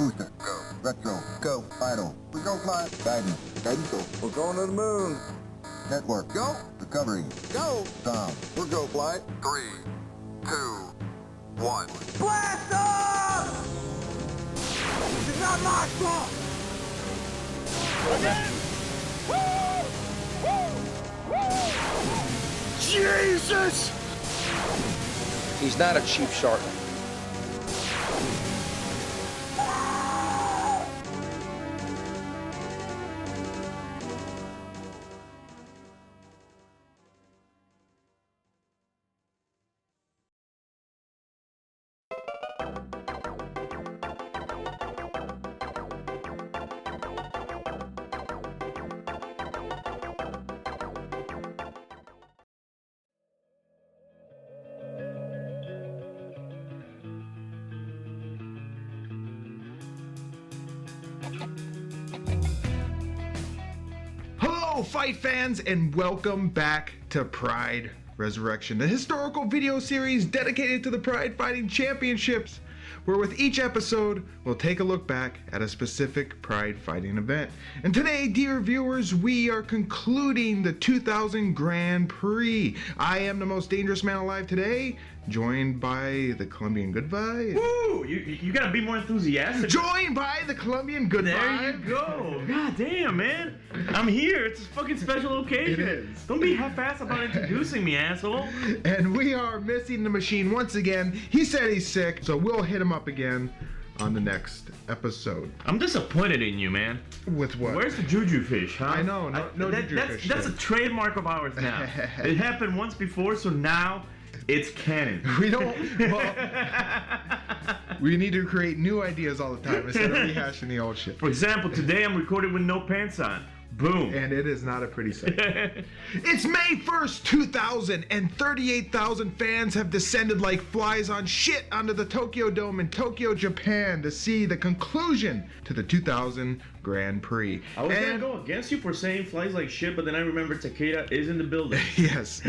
Booster. Go. Retro. Go. Vital. We go fly. Guidance. Guidance go. We're going to the moon. Network. Go. Recovery. Go. Tom. We're go flight. 3, 2, 1. Blast off! This is not my fault! Again! Woo! Woo! Woo! Jesus! He's not a cheap shark. Hello, fight fans, and welcome back to Pride Resurrection, the historical video series dedicated to the Pride Fighting Championships, where with each episode, we'll take a look back at a specific Pride fighting event. And today, dear viewers, we are concluding the 2000 Grand Prix. I am the most dangerous man alive today, joined by the Colombian Good Vibe. Woo! You gotta be more enthusiastic. Joined by the Colombian Good Vibe. There you go. God damn, man. I'm here. It's a fucking special occasion. It is. Don't be half-assed about introducing me, asshole. And we are missing the machine once again. He said he's sick, so we'll hit him up again on the next episode. I'm disappointed in you, man. With what? Where's the juju fish, huh? I know, no juju fish. That's a trademark of ours now. It happened once before, so now it's canon. We don't. Well, we need to create new ideas all the time instead of rehashing the old shit. For example, today I'm recording with no pants on. Boom. And it is not a pretty sight. It's May 1st, 2000, and 38,000 fans have descended like flies on shit onto the Tokyo Dome in Tokyo, Japan to see the conclusion to the 2000 Grand Prix. I was gonna go against you for saying flies like shit, but then I remember Takeda is in the building. Yes.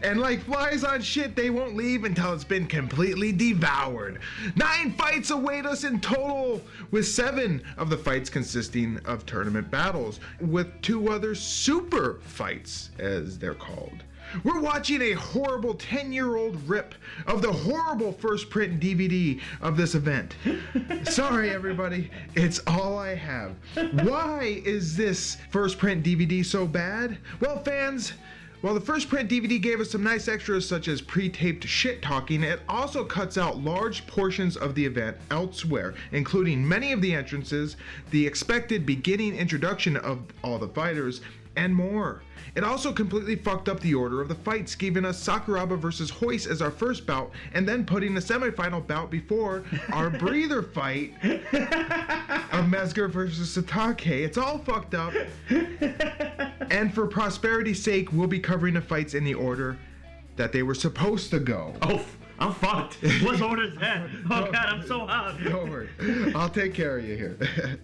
And like flies on shit, they won't leave until it's been completely devoured. 9 fights await us in total, with 7 of the fights consisting of tournament battles, with 2 other super fights, as they're called. We're watching a horrible 10-year-old rip of the horrible first print DVD of this event. Sorry, everybody, it's all I have. Why is this first print DVD so bad? Well, fans, while the first print DVD gave us some nice extras such as pre-taped shit talking, it also cuts out large portions of the event elsewhere, including many of the entrances, the expected beginning introduction of all the fighters, and more. It also completely fucked up the order of the fights, giving us Sakuraba versus Hoist as our first bout, and then putting the semifinal bout before our breather fight of Mesger versus Satake. It's all fucked up. And for prosperity's sake, we'll be covering the fights in the order that they were supposed to go. Oh, I'm fucked. What order is that? Oh God, I'm so hot. Don't worry. I'll take care of you here.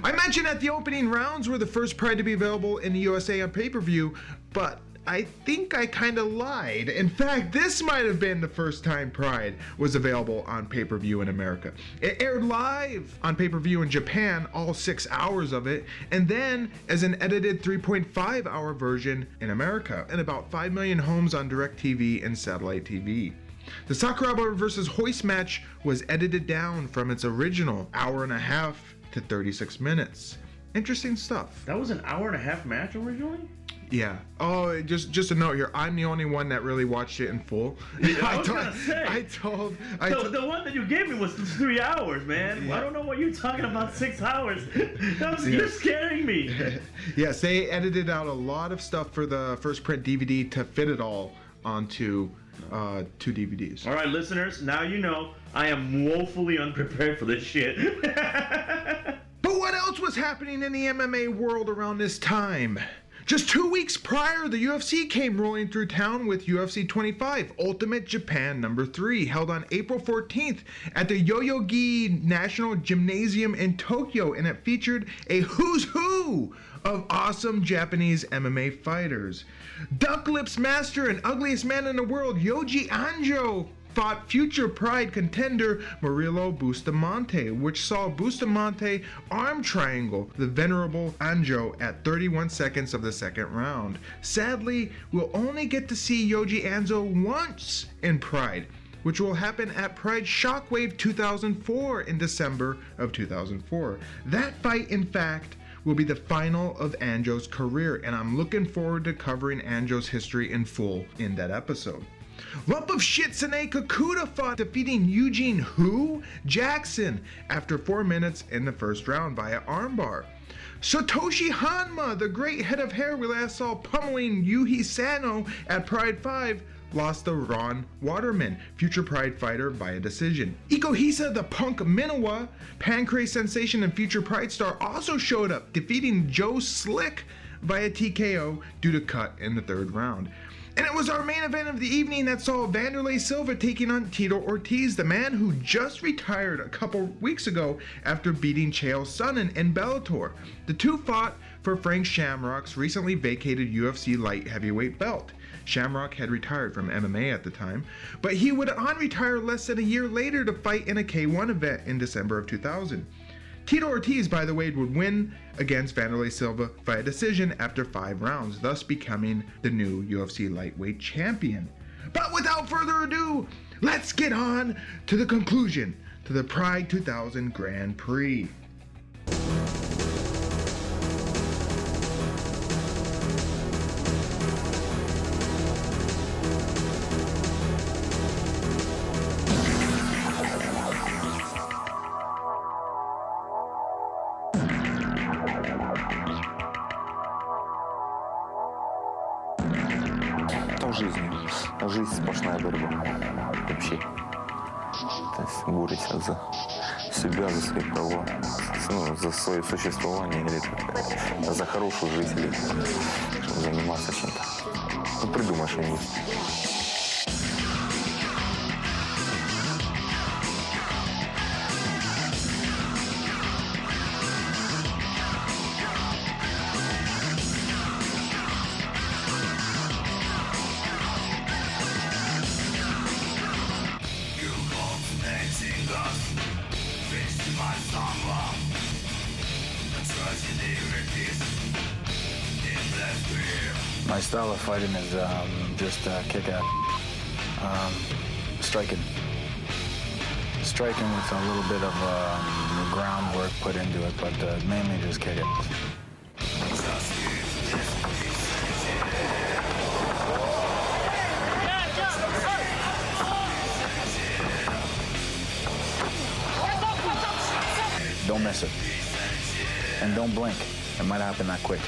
I mentioned that the opening rounds were the first Pride to be available in the USA on pay-per-view, but I think I kind of lied. In fact, this might have been the first time Pride was available on pay-per-view in America. It aired live on pay-per-view in Japan, all 6 hours of it, and then as an edited 3.5 hour version in America, and about 5 million homes on DirecTV and satellite TV. The Sakuraba versus Hoist match was edited down from its original hour and a half to 36 minutes. Interesting stuff. That was an hour and a half match originally? Yeah. Oh, just a note here. I'm the only one that really watched it in full. Yeah, I was gonna say. The one that you gave me was 3 hours, man. Yeah. I don't know what you're talking about 6 hours. You're scaring me. Yes, they edited out a lot of stuff for the first print DVD to fit it all onto 2 DVDs. All right, listeners, now you know I am woefully unprepared for this shit. But what else was happening in the MMA world around this time? Just 2 weeks prior, the UFC came rolling through town with UFC 25, Ultimate Japan number 3, held on April 14th at the Yoyogi National Gymnasium in Tokyo, and it featured a who's who of awesome Japanese MMA fighters. Duck Lips Master and ugliest man in the world, Yoji Anjo, fought future Pride contender Murilo Bustamante, which saw Bustamante arm triangle the venerable Anjo at 31 seconds of the second round. Sadly, we'll only get to see Yoji Anjo once in Pride, which will happen at Pride Shockwave 2004 in December of 2004. That fight, in fact, will be the final of Anjo's career, and I'm looking forward to covering Anjo's history in full in that episode. Lump of shit Sine Kakuta fought, defeating Eugene Who? Jackson after 4 minutes in the first round via armbar. Satoshi Hanma, the great head of hair we last saw pummeling Yuhi Sano at Pride 5, lost to Ron Waterman, future Pride fighter, by a decision. Ikohisa, the punk Minowa, Pancrase sensation and future Pride star, also showed up, defeating Joe Slick via TKO due to cut in the third round. And it was our main event of the evening that saw Vanderlei Silva taking on Tito Ortiz, the man who just retired a couple weeks ago after beating Chael Sonnen in Bellator. The two fought for Frank Shamrock's recently vacated UFC light heavyweight belt. Shamrock had retired from MMA at the time, but he would unretire less than a year later to fight in a K1 event in December of 2000. Tito Ortiz, by the way, would win against Vanderlei Silva via decision after 5 rounds, thus becoming the new UFC lightweight champion. But without further ado, let's get on to the conclusion to the Pride 2000 Grand Prix. Жизнь сплошная борьба вообще. То есть борется за себя, за свои права, за свое существование или за хорошую жизнь, или чтобы заниматься чем-то. Придумай что-нибудь. My style of fighting is just kick out, striking with a little bit of groundwork put into it, but mainly just kick it. Don't miss it, and don't blink. It might happen that quick.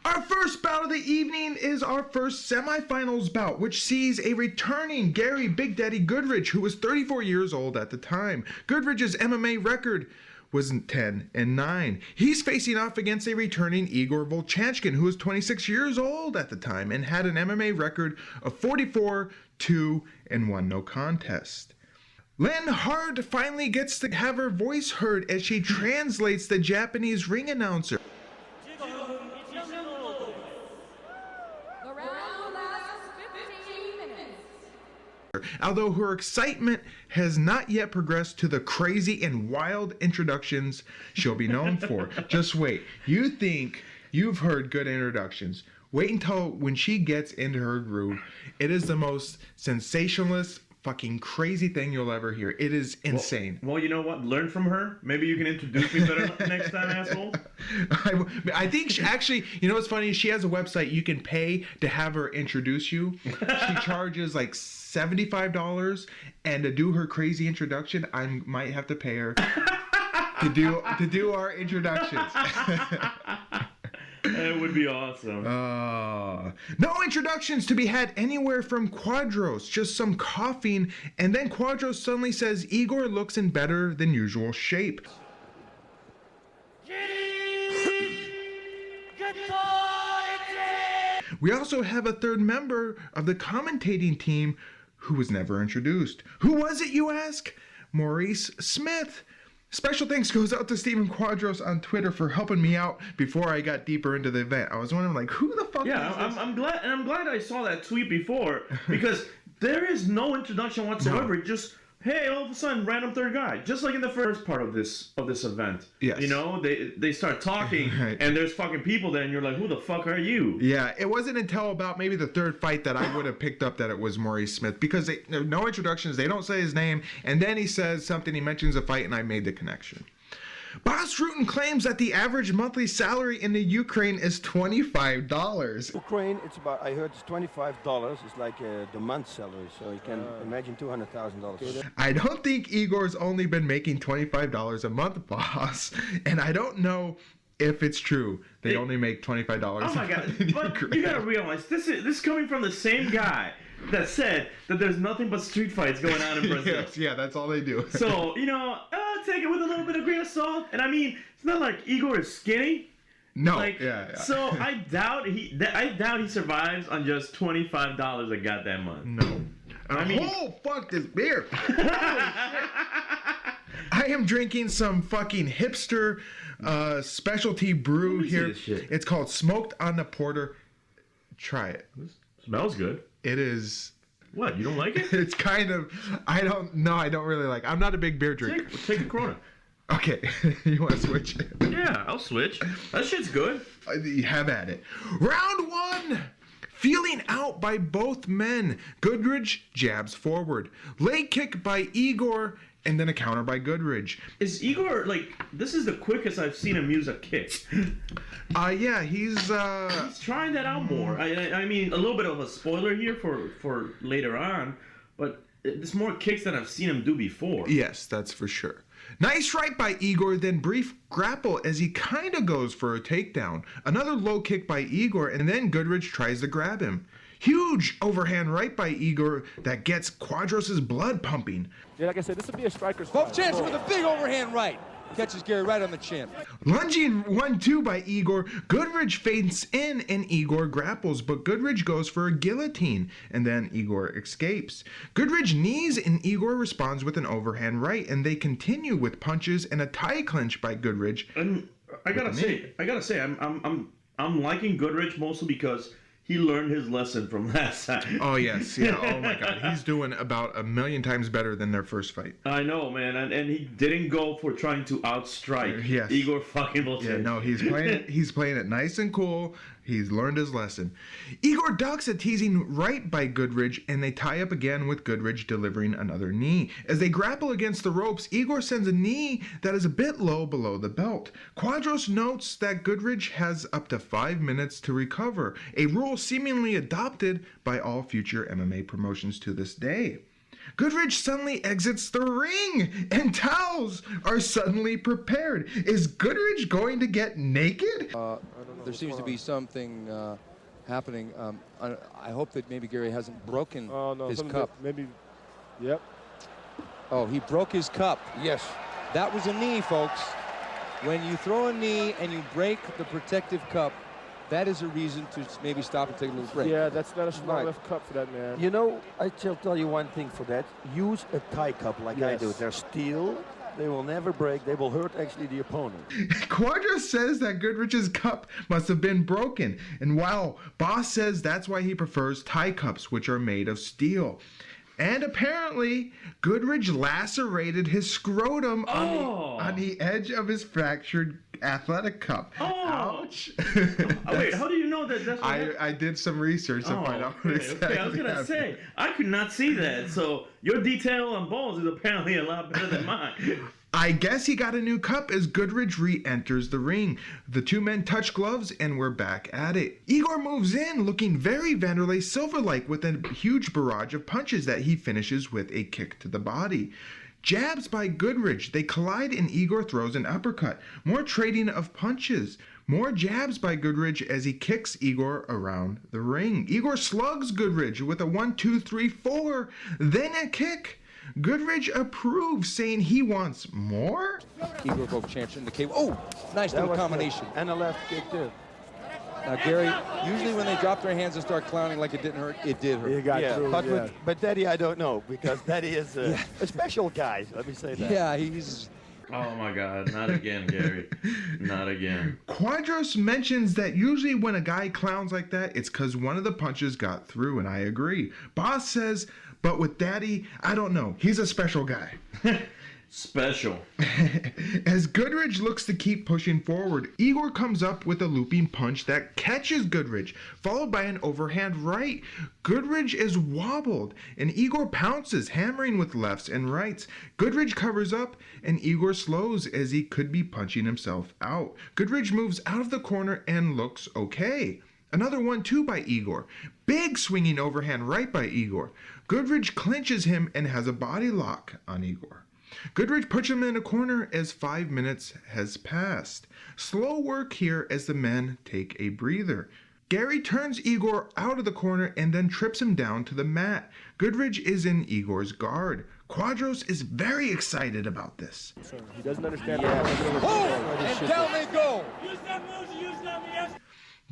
Our first bout of the evening is our first semifinals bout, which sees a returning Gary Big Daddy Goodridge, who was 34 years old at the time. Goodridge's MMA record was 10-9. He's facing off against a returning Igor Volchanchkin, who was 26 years old at the time and had an MMA record of 44-2 and 1 no contest. Lynn Hart finally gets to have her voice heard as she translates the Japanese ring announcer. Although her excitement has not yet progressed to the crazy and wild introductions she'll be known for. Just wait. You think you've heard good introductions. Wait until when she gets into her groove. It is the most sensationalist, fucking crazy thing you'll ever hear. It is insane. Well, you know what? Learn from her. Maybe you can introduce me better next time, asshole. I think she actually, you know what's funny? She has a website you can pay to have her introduce you. She charges like $75, and to do her crazy introduction, I might have to pay her to do our introductions. That would be awesome. No introductions to be had anywhere from Quadros, just some coughing, and then Quadros suddenly says Igor looks in better than usual shape. We also have a third member of the commentating team who was never introduced. Who was it, you ask? Maurice Smith. Special thanks goes out to Steven Quadros on Twitter for helping me out before I got deeper into the event. I was wondering, like, who the fuck is this? I'm glad I saw that tweet before, because There is no introduction whatsoever. Just, hey, all of a sudden, random third guy. Just like in the first part of this event. Yes. You know, they start talking, Right. and there's fucking people there, and you're like, who the fuck are you? Yeah, it wasn't until about maybe the third fight that I would have picked up that it was Maurice Smith, because no introductions, they don't say his name, and then he says something, he mentions a fight, and I made the connection. Boss Rutan claims that the average monthly salary in the Ukraine is $25. Ukraine, it's about, I heard it's $25. It's like the month salary, so you can imagine $200,000. I don't think Igor's only been making $25 a month, boss, and I don't know if it's true. They only make $25 Oh my god! in But Ukraine. you gotta realize this is coming from the same guy that said that there's nothing but street fights going on in Brazil. Yes, yeah, that's all they do. So take it with a little bit of grain of salt. And I mean, it's not like Igor is skinny. No, Like, yeah. So I doubt he survives on just $25 a goddamn month. No. I mean, Fuck this beer. I am drinking some fucking hipster specialty brew Let me see here. this shit. It's called Smoked on the Porter. Try it. Smells good. It is. What? You don't like it? It's kind of. I don't really like. I'm not a big beer drinker. Take a Corona. Okay, you want to switch it? Yeah, I'll switch. That shit's good. Have at it. Round one. Feeling out by both men. Goodridge jabs forward. Leg kick by Igor, and then a counter by Goodridge. Is Igor this is the quickest I've seen him use a kick. Yeah, he's He's trying that out more. I mean, a little bit of a spoiler here for later on, but there's more kicks than I've seen him do before. Yes, that's for sure. Nice right by Igor, then brief grapple as he kind of goes for a takedown. Another low kick by Igor, and then Goodridge tries to grab him. Huge overhand right by Igor that gets Quadros' blood pumping. Yeah, like I said, this would be a striker's Both fight. chances with a big overhand right. Catches Gary right on the chin. Lunging 1-2 by Igor. Goodridge feints in and Igor grapples, but Goodridge goes for a guillotine, and then Igor escapes. Goodridge knees and Igor responds with an overhand right, and they continue with punches and a tie clinch by Goodridge. And I gotta say, I'm liking Goodridge mostly because he learned his lesson from last time. Oh yes, yeah. Oh my God, he's doing about 1,000,000 times better than their first fight. I know, man, and he didn't go for trying to outstrike Yes. Igor fucking Volchev. Yeah, no, he's playing it. He's playing it nice and cool. He's learned his lesson. Igor ducks a teasing right by Goodridge, and they tie up again with Goodridge delivering another knee. As they grapple against the ropes, Igor sends a knee that is a bit low below the belt. Quadros notes that Goodridge has up to 5 minutes to recover, a rule seemingly adopted by all future MMA promotions to this day. Goodridge suddenly exits the ring, and towels are suddenly prepared. Is Goodridge going to get naked? There seems to be something happening. I hope that maybe Gary hasn't broken his cup. Maybe, yep. Oh, he broke his cup. Yes. That was a knee, folks. When you throw a knee and you break the protective cup, that is a reason to maybe stop and take a little break. Yeah, that's not a small Right. enough cup for that man. You know, I shall tell you one thing for that. Use a tie cup like I Yes. do. They're steel. They will never break. They will hurt actually the opponent. Quadros says that Goodrich's cup must have been broken, and wow, Boss says that's why he prefers tie cups, which are made of steel. And apparently, Goodridge lacerated his scrotum on the edge of his fractured athletic cup. Ouch. Wait, how do you know that that's what happened? I did some research to find out what exactly Okay, I was gonna happened. say, I could not see that, so your detail on balls is apparently a lot better than mine. I guess he got a new cup as Goodridge re-enters the ring. The two men touch gloves and we're back at it. Igor moves in looking very Vanderlei Silver-like with a huge barrage of punches that he finishes with a kick to the body. Jabs by Goodridge. They collide and Igor throws an uppercut. More trading of punches. More jabs by Goodridge as he kicks Igor around the ring. Igor slugs Goodridge with a 1, 2, 3, 4, then a kick. Goodridge approves, saying he wants more. Igor broke champs in the cave. Oh, nice little combination. Good. And a left kick too. Now, Gary, usually when they drop their hands and start clowning like it didn't hurt, it did hurt. He got through, but yeah. but Daddy, I don't know because Daddy is a special guy. Let me say that. Yeah, he's Oh my God, not again, Gary. Not again. Quadros mentions that usually when a guy clowns like that, it's because one of the punches got through, and I agree. Boss says, but with Daddy, I don't know. He's a special guy. Special. As Goodrich looks to keep pushing forward, Igor comes up with a looping punch that catches Goodrich, followed by an overhand right. Goodrich is wobbled, and Igor pounces, hammering with lefts and rights. Goodrich covers up, and Igor slows as he could be punching himself out. Goodrich moves out of the corner and looks okay. Another 1-2 by Igor. Big swinging overhand right by Igor. Goodrich clinches him and has a body lock on Igor. Goodrich puts him in a corner as 5 minutes has passed. Slow work here as the men take a breather. Gary turns Igor out of the corner and then trips him down to the mat. Goodrich is in Igor's guard. Quadros is very excited about this. He doesn't understand. And down they go.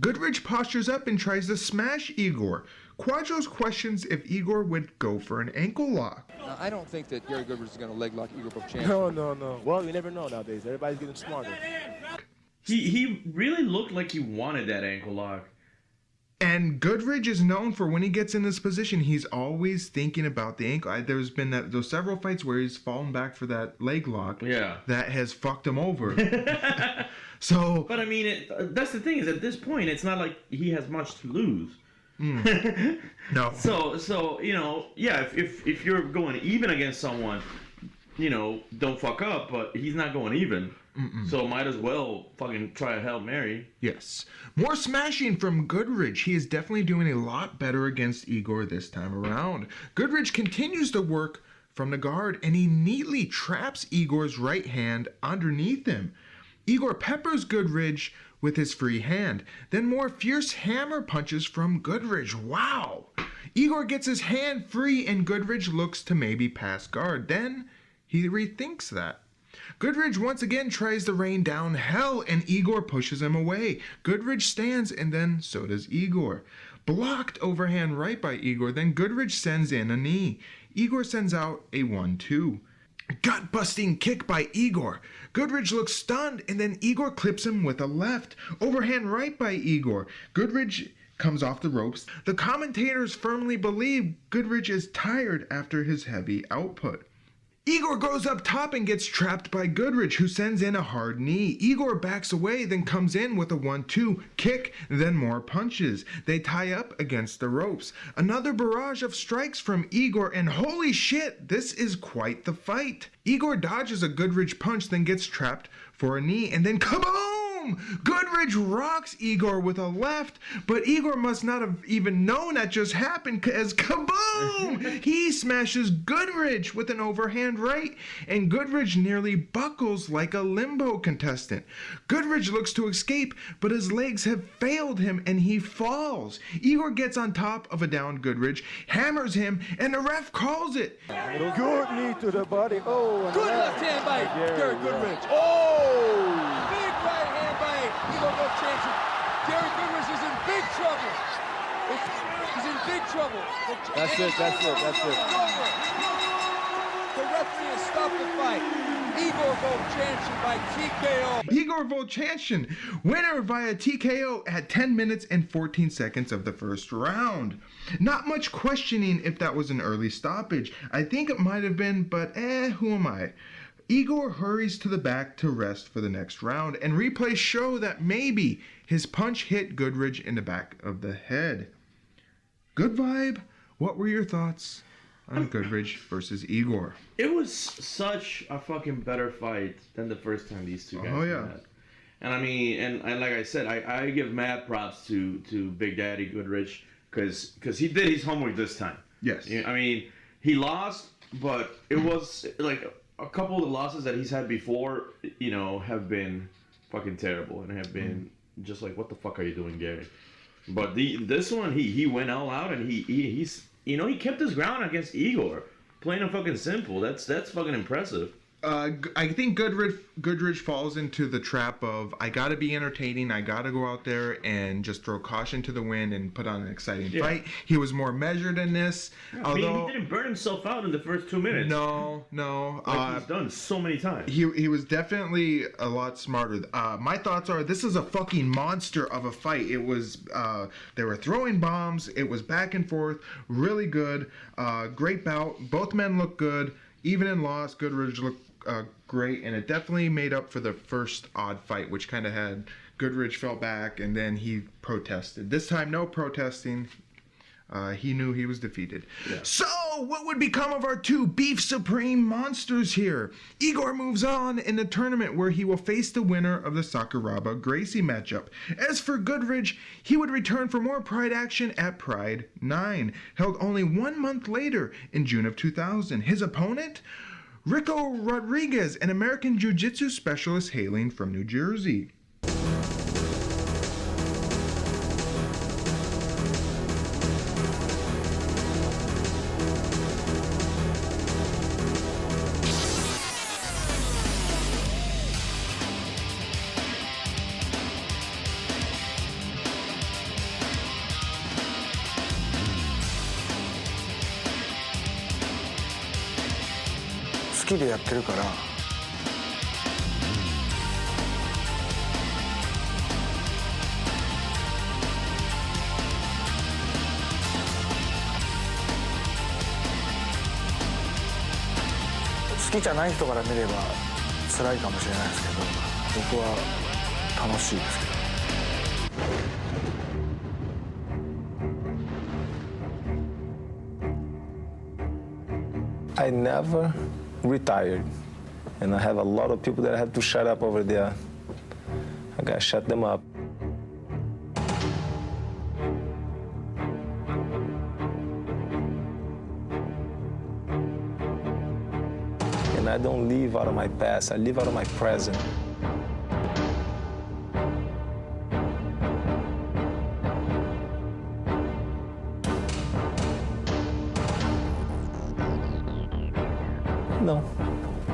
Goodrich postures up and tries to smash Igor. Quadros questions if Igor would go for an ankle lock. Now, I don't think that Gary Goodrich is going to leg lock Igor Vovchanchyn. No. Well, you never know nowadays. Everybody's getting smarter. He really looked like he wanted that ankle lock. And Goodrich is known for when he gets in this position, he's always thinking about the ankle. There's been those several fights where he's fallen back for that leg lock. Yeah. That has fucked him over. So. But I mean, that's the thing is at this point, it's not like he has much to lose. No. So you know, yeah. If you're going even against someone, you know, don't fuck up. But he's not going even. So might as well fucking try a Hail Mary. Yes. More smashing from Goodrich. He is definitely doing a lot better against Igor this time around. Goodrich continues to work from the guard, and he neatly traps Igor's right hand underneath him. Igor peppers Goodrich with his free hand. Then more fierce hammer punches from Goodrich. Wow. Igor gets his hand free, and Goodrich looks to maybe pass guard. Then he rethinks that. Goodrich once again tries to rain down hell, and Igor pushes him away. Goodrich stands, and then so does Igor. Blocked overhand right by Igor, then Goodrich sends in a knee. Igor sends out a 1-2. Gut-busting kick by Igor. Goodrich looks stunned, and then Igor clips him with a left. Overhand right by Igor. Goodrich comes off the ropes. The commentators firmly believe Goodrich is tired after his heavy output. Igor goes up top and gets trapped by Goodrich, who sends in a hard knee. Igor backs away, then comes in with a 1-2 kick, then more punches. They tie up against the ropes. Another barrage of strikes from Igor, and holy shit, this is quite the fight. Igor dodges a Goodrich punch, then gets trapped for a knee, and then kaboom! Goodrich rocks Igor with a left, but Igor must not have even known that just happened, as kaboom! He smashes Goodrich with an overhand right, and Goodrich nearly buckles like a limbo contestant. Goodrich looks to escape, but his legs have failed him, and he falls. Igor gets on top of a downed Goodrich, hammers him, and the ref calls it. Good knee to the body. Oh, Good left hand by Gary Goodrich. Oh! Big right hand by Igor Vovchanchyn. Gary Goodrich is in big trouble. He's in big trouble. That's it. The referee has stopped the fight. Igor Vovchanchyn by TKO. Igor Vovchanchyn, winner via TKO at 10 minutes and 14 seconds of the first round. Not much questioning if that was an early stoppage. I think it might have been, but who am I? Igor hurries to the back to rest for the next round, and replays show that maybe his punch hit Goodrich in the back of the head. Good vibe. What were your thoughts on Goodrich versus Igor? It was such a fucking better fight than the first time these two guys met. And I mean, and like I said, I give mad props to Big Daddy Goodrich because he did his homework this time. Yes. I mean, he lost, but it was like a couple of the losses that he's had before, you know, have been fucking terrible and have been just like, what the fuck are you doing, Gary? But this one, he went all out, and he's, you know, he kept his ground against Igor, plain and fucking simple. That's fucking impressive. I think Goodridge falls into the trap of I gotta be entertaining. I gotta go out there and just throw caution to the wind and put on an exciting fight. He was more measured in this. Although he didn't burn himself out in the first 2 minutes. No. Like he's done so many times. He was definitely a lot smarter. My thoughts are this is a fucking monster of a fight. It was they were throwing bombs. It was back and forth. Really good. Great bout. Both men looked good. Even in loss, Goodridge looked great, and it definitely made up for the first odd fight, which kind of had Goodridge fell back, and then he protested. This time, no protesting. He knew he was defeated. Yeah. So, what would become of our two Beef Supreme monsters here? Igor moves on in the tournament where he will face the winner of the Sakuraba-Gracie matchup. As for Goodridge, he would return for more Pride action at Pride 9, held only 1 month later in June of 2000. His opponent? Rico Rodriguez, an American Jiu-Jitsu specialist hailing from New Jersey.好きでやってるから好きじゃない人から見れば辛いかもしれないですけど僕は楽しいですけどI never retired, and I have a lot of people that I have to shut up over there. I gotta shut them up. And I don't live out of my past, I live out of my present.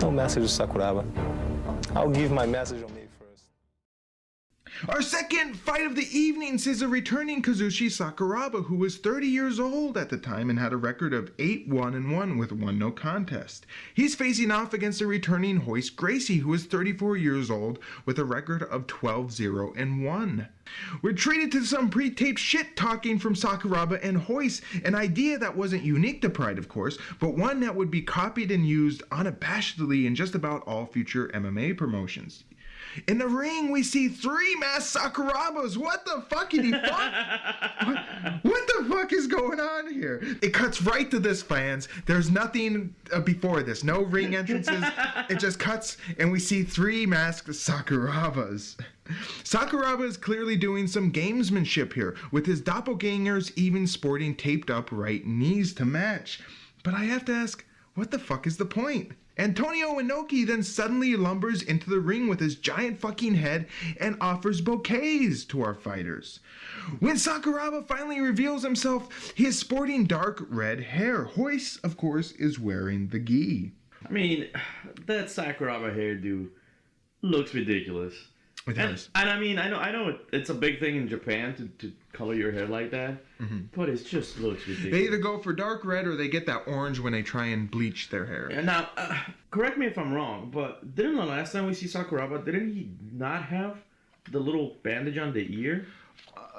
No message to Sakuraba. I'll give my message on me first. Our second fight of the evening sees a returning Kazushi Sakuraba, who was 30 years old at the time and had a record of 8-1-1 with 1 no contest. He's facing off against a returning Royce Gracie, who is 34 years old with a record of 12-0-1. We're treated to some pre-taped shit-talking from Sakuraba and Royce, an idea that wasn't unique to Pride, of course, but one that would be copied and used unabashedly in just about all future MMA promotions. In the ring, we see 3 masked Sakurabas. What the fuck did he fuck? What the fuck is going on here? It cuts right to this, fans. There's nothing before this. No ring entrances. It just cuts, and we see 3 masked Sakurabas. Sakuraba is clearly doing some gamesmanship here, with his doppelgangers even sporting taped up right knees to match. But I have to ask, what the fuck is the point? Antonio Inoki then suddenly lumbers into the ring with his giant fucking head and offers bouquets to our fighters. When Sakuraba finally reveals himself, he is sporting dark red hair. Royce, of course, is wearing the gi. I mean, that Sakuraba hairdo looks ridiculous. It does. And I mean, I know it's a big thing in Japan to color your hair like that, but it just looks ridiculous. They either go for dark red or they get that orange when they try and bleach their hair. And now, correct me if I'm wrong, but didn't the last time we see Sakuraba, didn't he not have the little bandage on the ear?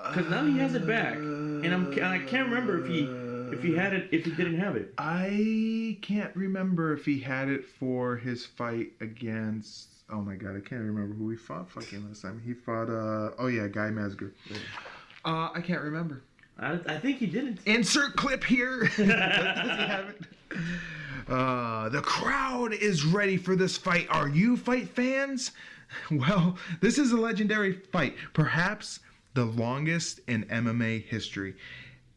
Because now he has it back, and I can't remember if he had it, if he didn't have it. I can't remember if he had it for his fight against. Oh my god, I can't remember who he fought fucking last time. He fought, Guy Masger. I can't remember. I think he didn't. Insert clip here. Does he have it? The crowd is ready for this fight. Are you fight fans? Well, this is a legendary fight. Perhaps the longest in MMA history.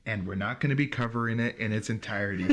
And we're not going to be covering it in its entirety.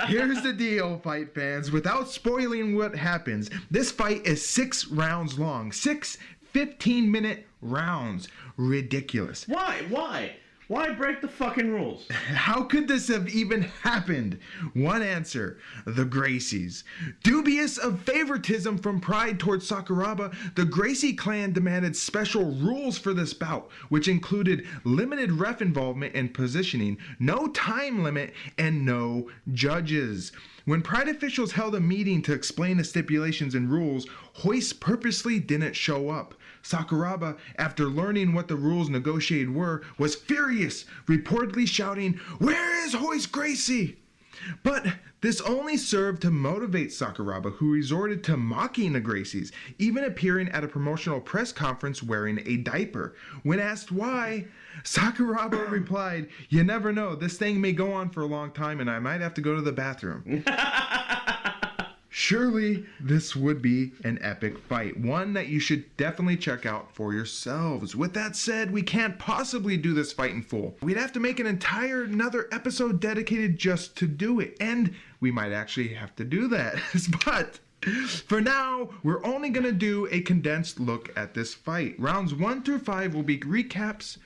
Here's the deal, fight fans. Without spoiling what happens, this fight is 6 rounds long. 6 15-minute rounds. Ridiculous. Why? Why break the fucking rules? How could this have even happened? One answer, the Gracies. Dubious of favoritism from Pride towards Sakuraba, the Gracie clan demanded special rules for this bout, which included limited ref involvement and positioning, no time limit, and no judges. When Pride officials held a meeting to explain the stipulations and rules, Hoist purposely didn't show up. Sakuraba, after learning what the rules negotiated were, was furious, reportedly shouting, "Where is Hoist Gracie?" But this only served to motivate Sakuraba, who resorted to mocking the Gracies, even appearing at a promotional press conference wearing a diaper. When asked why, Sakuraba replied, "You never know, this thing may go on for a long time and I might have to go to the bathroom." Surely this would be an epic fight, one that you should definitely check out for yourselves. With that said, we can't possibly do this fight in full. We'd have to make another episode dedicated just to do it, and we might actually have to do that. But for now, we're only going to do a condensed look at this fight. Rounds 1 through 5 will be recaps,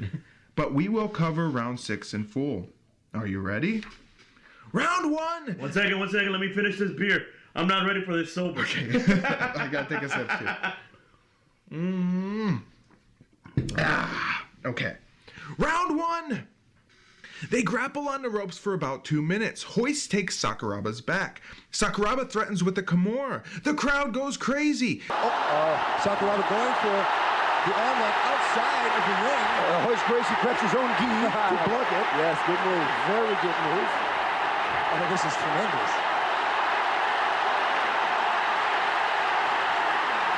but we will cover round 6 in full. Are you ready? Round 1! One second, let me finish this beer. I'm not ready for this sober. Okay. I gotta take a sip too. Okay. Round 1! They grapple on the ropes for about 2 minutes. Hoist takes Sakuraba's back. Sakuraba threatens with the Kimura. The crowd goes crazy. Sakuraba going for the armlock outside of the ring. Hoist Gracie grabs his own gi to block it. Yes, good move. Very good move. Oh, this is tremendous.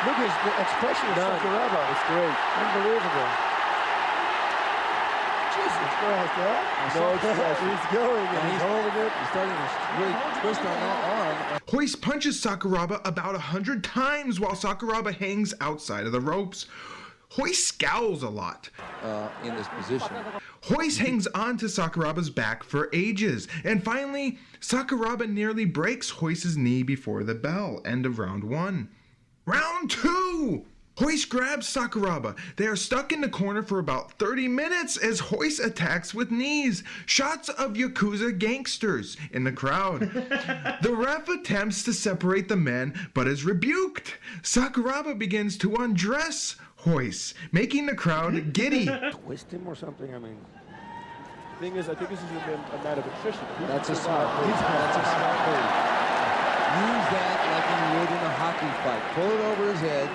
Look at the expression of Sakuraba. It's great. Unbelievable. Jesus Christ, huh? No expression. He's going and he's holding it. He's starting to really twist on that arm. Hoist punches Sakuraba about 100 times while Sakuraba hangs outside of the ropes. Hoist scowls a lot. In this position. Hoist hangs on to Sakuraba's back for ages. And finally, Sakuraba nearly breaks Hoist's knee before the bell. End of round 1. Round 2! Hoist grabs Sakuraba. They are stuck in the corner for about 30 minutes as Hoist attacks with knees. Shots of Yakuza gangsters in the crowd. The ref attempts to separate the men, but is rebuked. Sakuraba begins to undress Hoist, making the crowd giddy. Twist him or something, I mean. Thing is, I think this is a matter of attrition. That's a smart move. That's a smart move. Use that like you would in a hockey fight. Pull it over his head.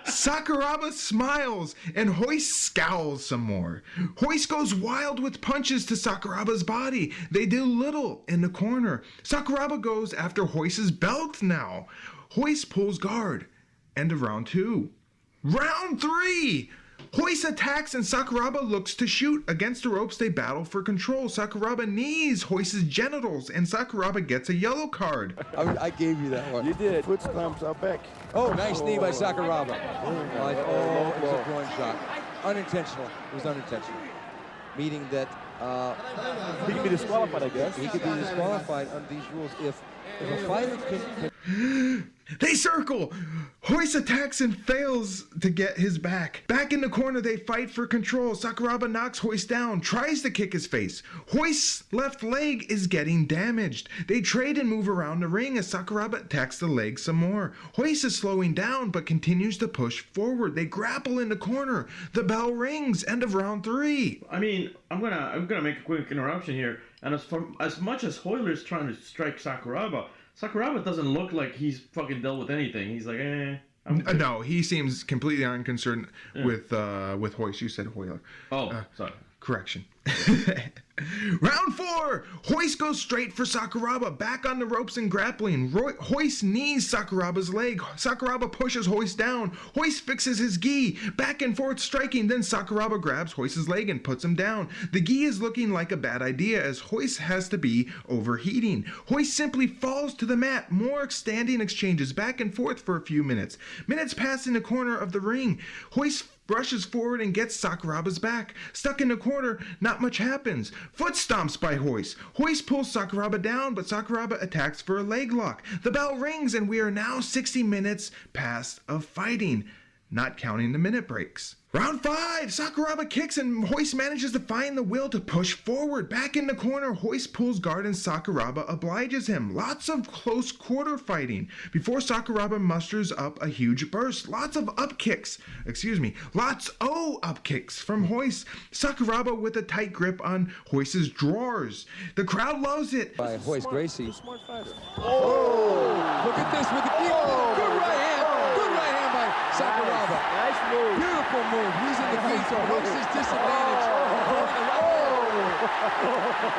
Sakuraba smiles and Hoist scowls some more. Hoist goes wild with punches to Sakuraba's body. They do little in the corner. Sakuraba goes after Hoist's belt now. Hoist pulls guard. End of round 2. Round 3! Hoist attacks and Sakuraba looks to shoot. Against the ropes, they battle for control. Sakuraba knees Hoist's genitals, and Sakuraba gets a yellow card. I gave you that one. You did. Foot stomps are back. Oh, nice knee by Sakuraba. It was a groin shot. Unintentional. It was unintentional. Meaning that He can be disqualified, I guess. he could be disqualified under these rules if a fighter can They circle! Hoist attacks and fails to get his back. Back in the corner, they fight for control. Sakuraba knocks Hoist down, tries to kick his face. Hoist's left leg is getting damaged. They trade and move around the ring as Sakuraba attacks the leg some more. Hoist is slowing down but continues to push forward. They grapple in the corner. The bell rings. End of round 3. I mean, I'm gonna make a quick interruption here. And as much as Hoyler's trying to strike Sakuraba doesn't look like he's fucking dealt with anything. He's like, No, he seems completely unconcerned with Hoist. You said Hoyler. Oh, sorry. Correction. Round 4! Hoist goes straight for Sakuraba, back on the ropes and grappling. Hoist knees Sakuraba's leg. Sakuraba pushes Hoist down. Hoist fixes his gi, back and forth striking. Then Sakuraba grabs Hoist's leg and puts him down. The gi is looking like a bad idea as Hoist has to be overheating. Hoist simply falls to the mat. More standing exchanges back and forth for a few minutes. Minutes pass in the corner of the ring. Hoist brushes forward and gets Sakuraba's back. Stuck in the corner, not much happens. Foot stomps by Hoist. Hoist pulls Sakuraba down, but Sakuraba attacks for a leg lock. The bell rings and we are now 60 minutes past of fighting. not counting the minute breaks. Round 5, Sakuraba kicks and Hoist manages to find the will to push forward. Back in the corner, Hoist pulls guard and Sakuraba obliges him. Lots of close quarter fighting before Sakuraba musters up a huge burst. Lots of up kicks from Hoist. Sakuraba with a tight grip on Hoist's drawers. The crowd loves it. By Hoist Gracie. Smart fighter. Oh! Look at this with the kick. Good right hand. Good right hand by Sakuraba. Nice move. Beautiful move. Using the feet to Hoist's disadvantage.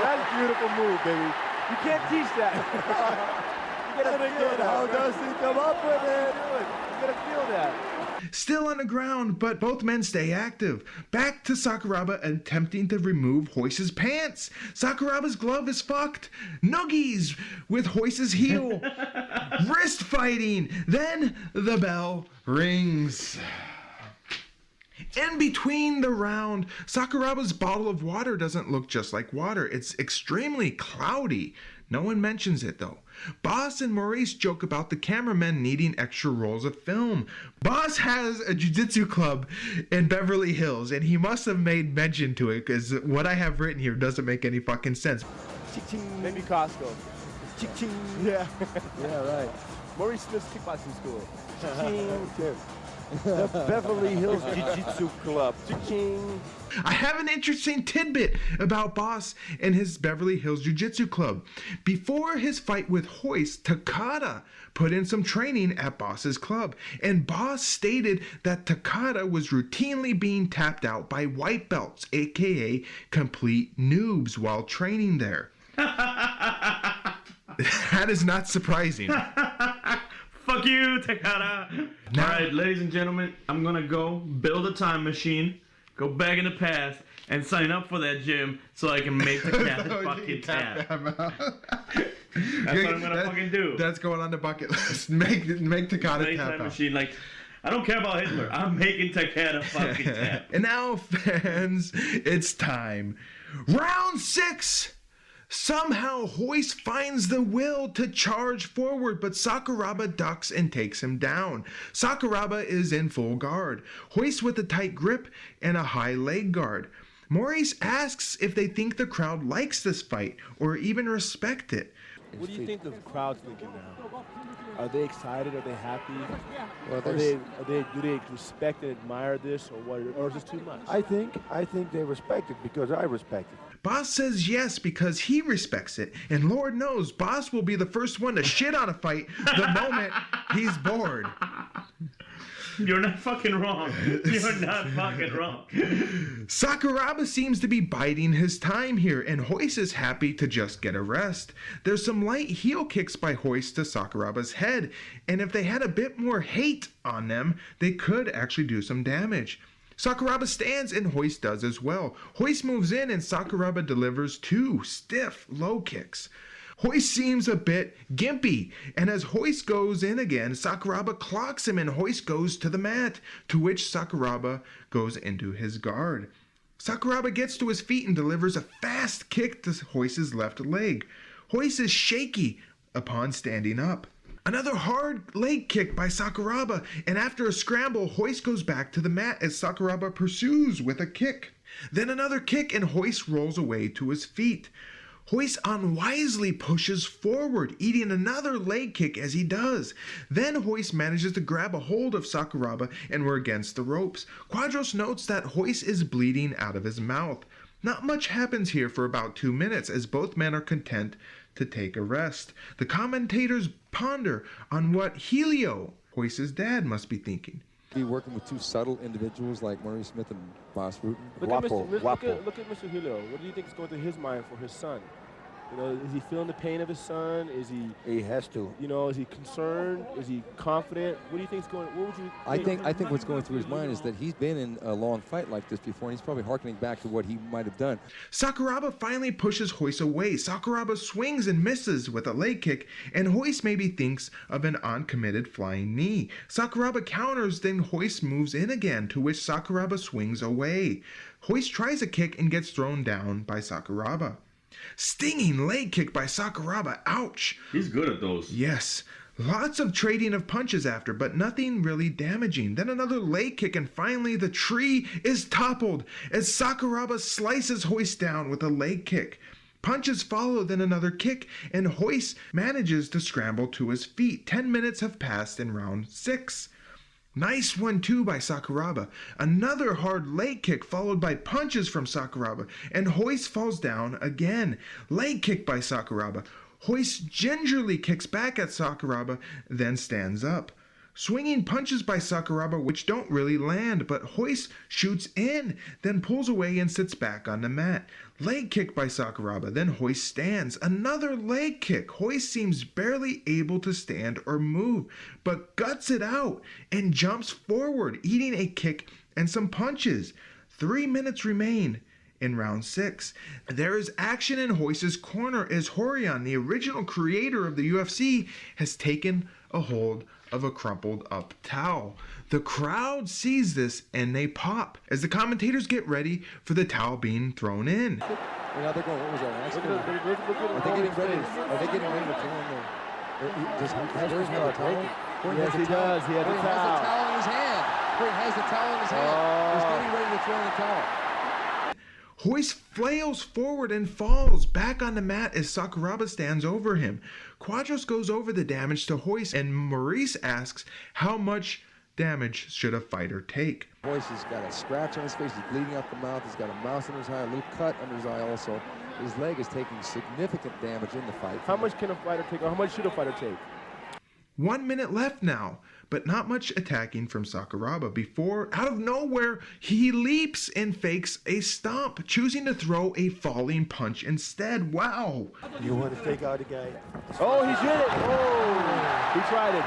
That's a beautiful move, baby. You can't teach that. You gotta feel it. How does he come up with it? You gotta feel that. Still on the ground, but both men stay active. Back to Sakuraba attempting to remove Hoist's pants. Sakuraba's glove is fucked. Noogies with Hoist's heel. Wrist fighting. Then the bell rings. In between the round, Sakuraba's bottle of water doesn't look just like water. It's extremely cloudy. No one mentions it though. Boss and Maurice joke about the cameramen needing extra rolls of film. Boss has a jiu-jitsu club in Beverly Hills and he must have made mention to it because what I have written here doesn't make any fucking sense. Maybe Costco. Yeah. Yeah, right. Maurice Smith's kickboxing school. The Beverly Hills Jiu-Jitsu Club. Ching. I have an interesting tidbit about Boss and his Beverly Hills Jiu-Jitsu Club. Before his fight with Hoist, Takada put in some training at Boss's club, and Boss stated that Takada was routinely being tapped out by white belts, aka complete noobs, while training there. That is not surprising. Fuck you, Takada. All right, ladies and gentlemen, I'm gonna go build a time machine, go back in the past, and sign up for that gym so I can make Takada fucking tap. That's what I'm gonna fucking do. That's going on the bucket list. Make Takada Make tap time out. machine. Like, I don't care about Hitler. I'm making Takada fucking tap. And now, fans, it's time. Round 6. Somehow Hoist finds the will to charge forward, but Sakuraba ducks and takes him down. Sakuraba is in full guard, Hoist with a tight grip and a high leg guard. Maurice asks if they think the crowd likes this fight or even respect it. What do you think the crowd's thinking now? Are they excited? Are they happy? Well, do they respect and admire this, or what? Or is this too much? I think they respect it because I respect it. Boss says yes because he respects it, and Lord knows Boss will be the first one to shit on a fight the moment he's bored. You're not fucking wrong. You're not fucking wrong. Sakuraba seems to be biding his time here, and Hoist is happy to just get a rest. There's some light heel kicks by Hoist to Sakuraba's head, and if they had a bit more hate on them, they could actually do some damage. Sakuraba stands and Hoist does as well. Hoist moves in and Sakuraba delivers 2 stiff low kicks. Hoist seems a bit gimpy, and as Hoist goes in again, Sakuraba clocks him and Hoist goes to the mat, to which Sakuraba goes into his guard. Sakuraba gets to his feet and delivers a fast kick to Hoist's left leg. Hoist is shaky upon standing up. Another hard leg kick by Sakuraba, and after a scramble, Hoist goes back to the mat as Sakuraba pursues with a kick. Then another kick and Hoist rolls away to his feet. Hoist unwisely pushes forward, eating another leg kick as he does. Then Hoist manages to grab a hold of Sakuraba and we're against the ropes. Quadros notes that Hoist is bleeding out of his mouth. Not much happens here for about 2 minutes as both men are content to take a rest. The commentators ponder on what Helio, Hoist's dad, must be thinking. Be working with 2 subtle individuals like Maurice Smith and Boss Rutan. Look at Mr. Helio. What do you think is going through his mind for his son? You know, is he feeling the pain of his son? Is he? He has to. You know, is he concerned? Is he confident? What do you think is going? What would you? I think what's going through his mind is that he's been in a long fight like this before, and he's probably hearkening back to what he might have done. Sakuraba finally pushes Hoist away. Sakuraba swings and misses with a leg kick, and Hoist maybe thinks of an uncommitted flying knee. Sakuraba counters, then Hoist moves in again, to which Sakuraba swings away. Hoist tries a kick and gets thrown down by Sakuraba. Stinging leg kick by Sakuraba. Ouch. He's good at those. Yes. Lots of trading of punches after, but nothing really damaging. Then another leg kick, and finally the tree is toppled as Sakuraba slices Hoist down with a leg kick. Punches follow, then another kick, and Hoist manages to scramble to his feet. 10 minutes have passed in round 6. Nice 1-2 by Sakuraba. Another hard leg kick followed by punches from Sakuraba, and Hoist falls down again. Leg kick by Sakuraba. Hoist gingerly kicks back at Sakuraba, then stands up. Swinging punches by Sakuraba which don't really land, but Hoist shoots in, then pulls away and sits back on the mat. Leg kick by Sakuraba, then Hoist stands. Another leg kick. Hoist seems barely able to stand or move, but guts it out and jumps forward, eating a kick and some punches. 3 minutes remain in round 6. There is action in Hoist's corner as Horion, the original creator of the UFC, has taken a hold of a crumpled up towel. The crowd sees this and they pop as the commentators get ready for the towel being thrown in. Now they're going, what was that? Are they getting ready? Are they getting ready to throw in there? Does Hoist have a towel? Yes, he does. He has a towel. Has the towel in his hand. He has the towel in his hand. He's getting ready to throw in the towel. Hoist flails forward and falls back on the mat as Sakuraba stands over him. Quadros goes over the damage to Hoist, and Maurice asks how much damage should a fighter take. Hoist has got a scratch on his face, he's bleeding out the mouth, he's got a mouse in his eye, a little cut under his eye also. His leg is taking significant damage in the fight. How much can a fighter take, or how much should a fighter take? 1 minute left now, but not much attacking from Sakuraba before, out of nowhere, he leaps and fakes a stomp, choosing to throw a falling punch instead. Wow. You want to take out the guy? Oh, he did it! Oh, he tried it.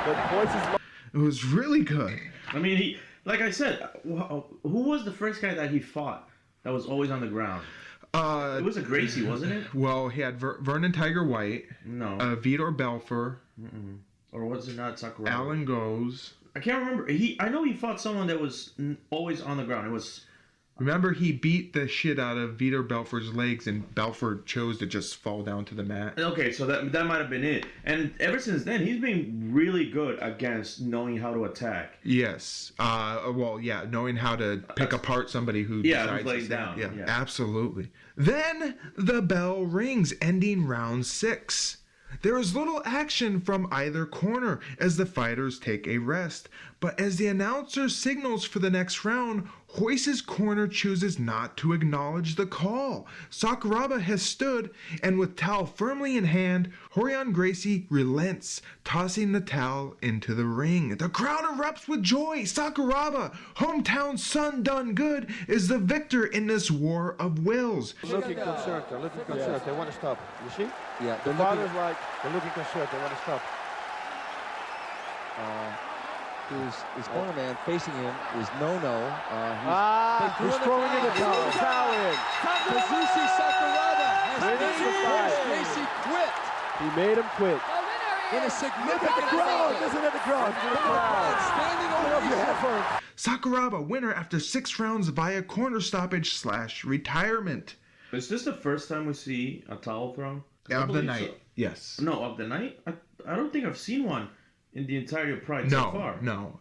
But Hoist is... It was really good. I mean, he, like I said, who was the first guy that he fought that was always on the ground? It was a Gracie, wasn't it? Well, he had Vernon Tiger White. No. Vitor Belfort. Or was it not Sakuraba? Alan Goes. I can't remember. I know he fought someone that was always on the ground. It was... Remember, he beat the shit out of Vitor Belfort's legs, and Belfort chose to just fall down to the mat. Okay, so that might have been it. And ever since then, he's been really good against knowing how to attack. Yes. Well, yeah, knowing how to pick apart somebody who decides lays to stand. down. Yeah, absolutely. Then the bell rings, ending round 6. There is little action from either corner as the fighters take a rest, but as the announcer signals for the next round, Hoist's corner chooses not to acknowledge the call. Sakuraba has stood, and with towel firmly in hand, Horion Gracie relents, tossing the towel into the ring. The crowd erupts with joy. Sakuraba, hometown son done good, is the victor in this war of wills. Looking concerned. They're looking concerned. They want to stop. You see? Yeah, The father's like, they're looking concerned. They want to stop. His corner man facing him is No-No. He's throwing in the towel in. Kazushi Sakuraba has made Gracie quit He made him quit. in a significant fashion. Listen at the crowd. Standing ovation. Sakuraba, winner after 6 rounds via corner stoppage / retirement. Is this the first time we see a towel thrown? Of the night, yes. No, of the night? I don't think I've seen one in the entire Pride so far. No,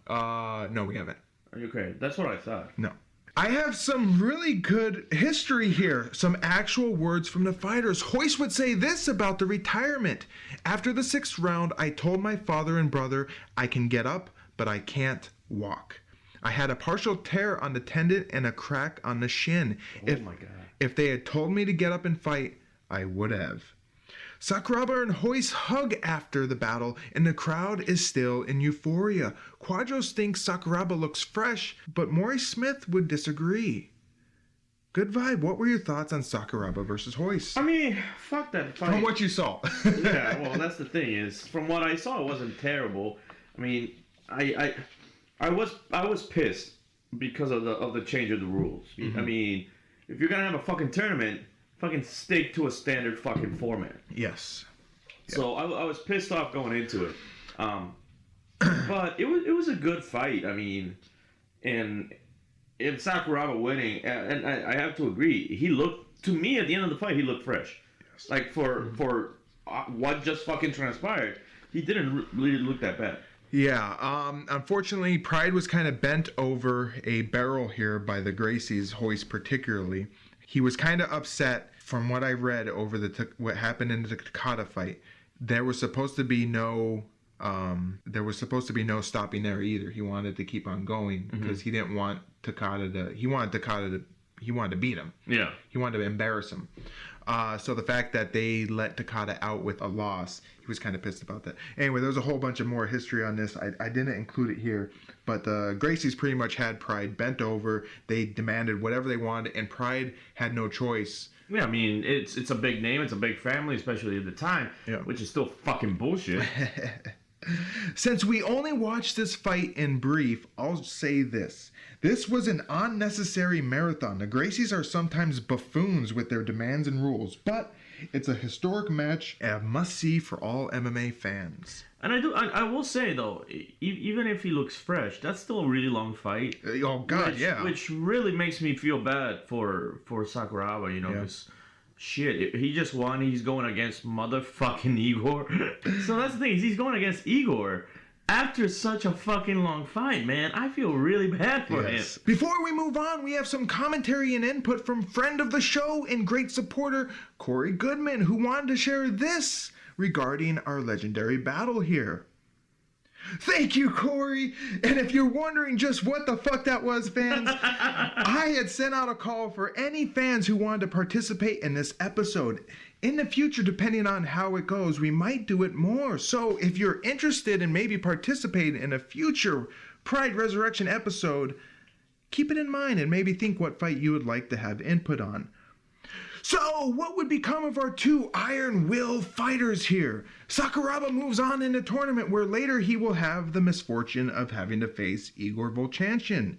we haven't. Okay, that's what I thought. No. I have some really good history here. Some actual words from the fighters. Hoist would say this about the retirement. After the 6th round, I told my father and brother, I can get up, but I can't walk. I had a partial tear on the tendon and a crack on the shin. Oh my God. If they had told me to get up and fight, I would have. Sakuraba and Hoist hug after the battle, and the crowd is still in euphoria. Quadros thinks Sakuraba looks fresh, but Maurice Smith would disagree. Good vibe. What were your thoughts on Sakuraba versus Hoist? I mean, fuck that fight. From what you saw. Yeah, well, that's the thing is, from what I saw, it wasn't terrible. I mean, I was pissed because of the change of the rules. Mm-hmm. I mean, if you're gonna have a fucking tournament, fucking stick to a standard fucking format. Yes. So I was pissed off going into it, but it was a good fight. I mean, and Sakuraba winning, and I have to agree, he looked, to me at the end of the fight, he looked fresh. Yes. Like for what just fucking transpired, he didn't really look that bad. Yeah, unfortunately, Pride was kind of bent over a barrel here by the Gracies, Hoist particularly. He was kind of upset from what I read over what happened in the Takata fight. There was supposed to be no stopping there either. He wanted to keep on going because he didn't want Takata to beat him. Yeah. He wanted to embarrass him. So the fact that they let Takata out with a loss, he was kind of pissed about that. Anyway, there's a whole bunch of more history on this. I didn't include it here, but the Gracies pretty much had Pride bent over. They demanded whatever they wanted, and Pride had no choice. Yeah, I mean, it's a big name, it's a big family, especially at the time, which is still fucking bullshit. Since we only watched this fight in brief, I'll say this. This was an unnecessary marathon. The Gracies are sometimes buffoons with their demands and rules, but it's a historic match and a must-see for all MMA fans. And I will say, though, even if he looks fresh, that's still a really long fight. Oh, God, Which really makes me feel bad for Sakuraba, you know, because... Shit, he just won. He's going against motherfucking Igor. So that's the thing. He's going against Igor after such a fucking long fight, man. I feel really bad for him. Before we move on, we have some commentary and input from friend of the show and great supporter, Corey Goodman, who wanted to share this regarding our legendary battle here. Thank you, Corey. And if you're wondering just what the fuck that was, fans, I had sent out a call for any fans who wanted to participate in this episode. In the future, depending on how it goes, we might do it more. So if you're interested in maybe participating in a future Pride Resurrection episode, keep it in mind and maybe think what fight you would like to have input on. So, what would become of our two Iron Will fighters here? Sakuraba moves on in the tournament where later he will have the misfortune of having to face Igor Vovchanchyn.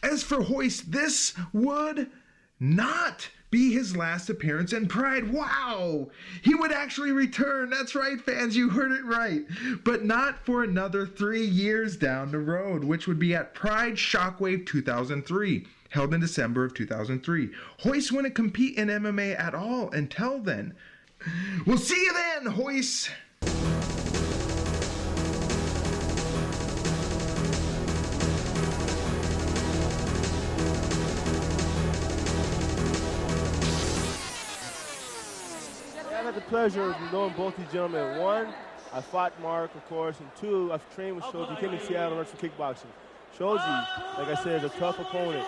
As for Hoist, this would not be his last appearance in Pride. Wow! He would actually return. That's right, fans, you heard it right. But not for another 3 years down the road, which would be at Pride Shockwave 2003. Held in December of 2003. Hoist wouldn't compete in MMA at all until then. We'll see you then, Hoist! I've had the pleasure of knowing both these gentlemen. One, I fought Mark, of course, and two, I've trained with Shoji. He came to Seattle and learned some kickboxing. Shoji, like I said, is a tough opponent.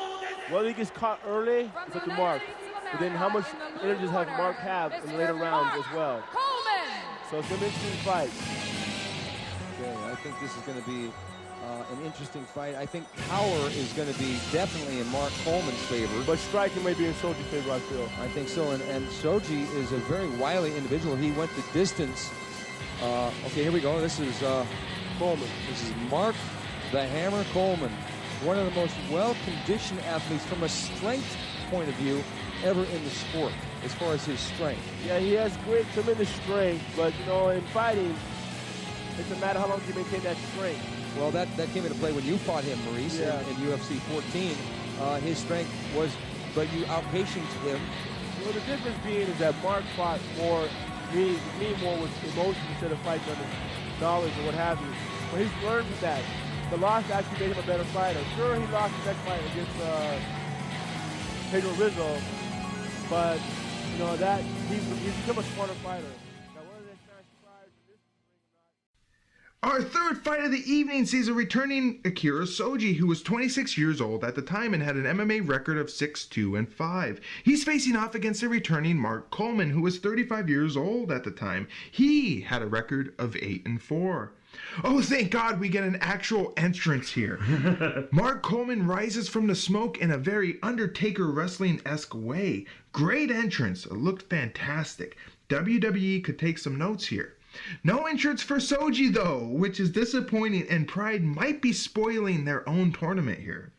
Whether he gets caught early, it's up to Mark. But then how much energy does Mark have in the later rounds as well? So it's going to be an interesting fight. Okay, I think this is going to be an interesting fight. I think power is going to be definitely in Mark Coleman's favor. But striking may be in Shoji's favor, I feel. I think so, and Shoji is a very wily individual. He went the distance. Okay, here we go. This is Coleman. This is Mark the Hammer Coleman. One of the most well-conditioned athletes from a strength point of view ever in the sport, as far as his strength. Yeah, he has great, tremendous strength, but, you know, in fighting, it doesn't matter how long you maintain that strength. Well, that came into play when you fought him, Maurice, in UFC 14. His strength was, but you outpatiened him. Well, the difference being is that Mark fought more, me more with emotion instead of fighting under knowledge or what have you. But he's learned from that. The loss actually made him a better fighter. Sure, he lost the next fight against Pedro Rizzo, but you know that he's become a smarter fighter. Now, whether they smash Pride in this ring or not. Our third fight of the evening sees a returning Akira Shoji, who was 26 years old at the time and had an MMA record of 6-2-5. He's facing off against a returning Mark Coleman, who was 35 years old at the time. He had a record of 8-4. Oh, thank God we get an actual entrance here. Mark Coleman rises from the smoke in a very Undertaker wrestling-esque way. Great entrance. It looked fantastic. WWE could take some notes here. No entrance for Shoji, though, which is disappointing, and Pride might be spoiling their own tournament here.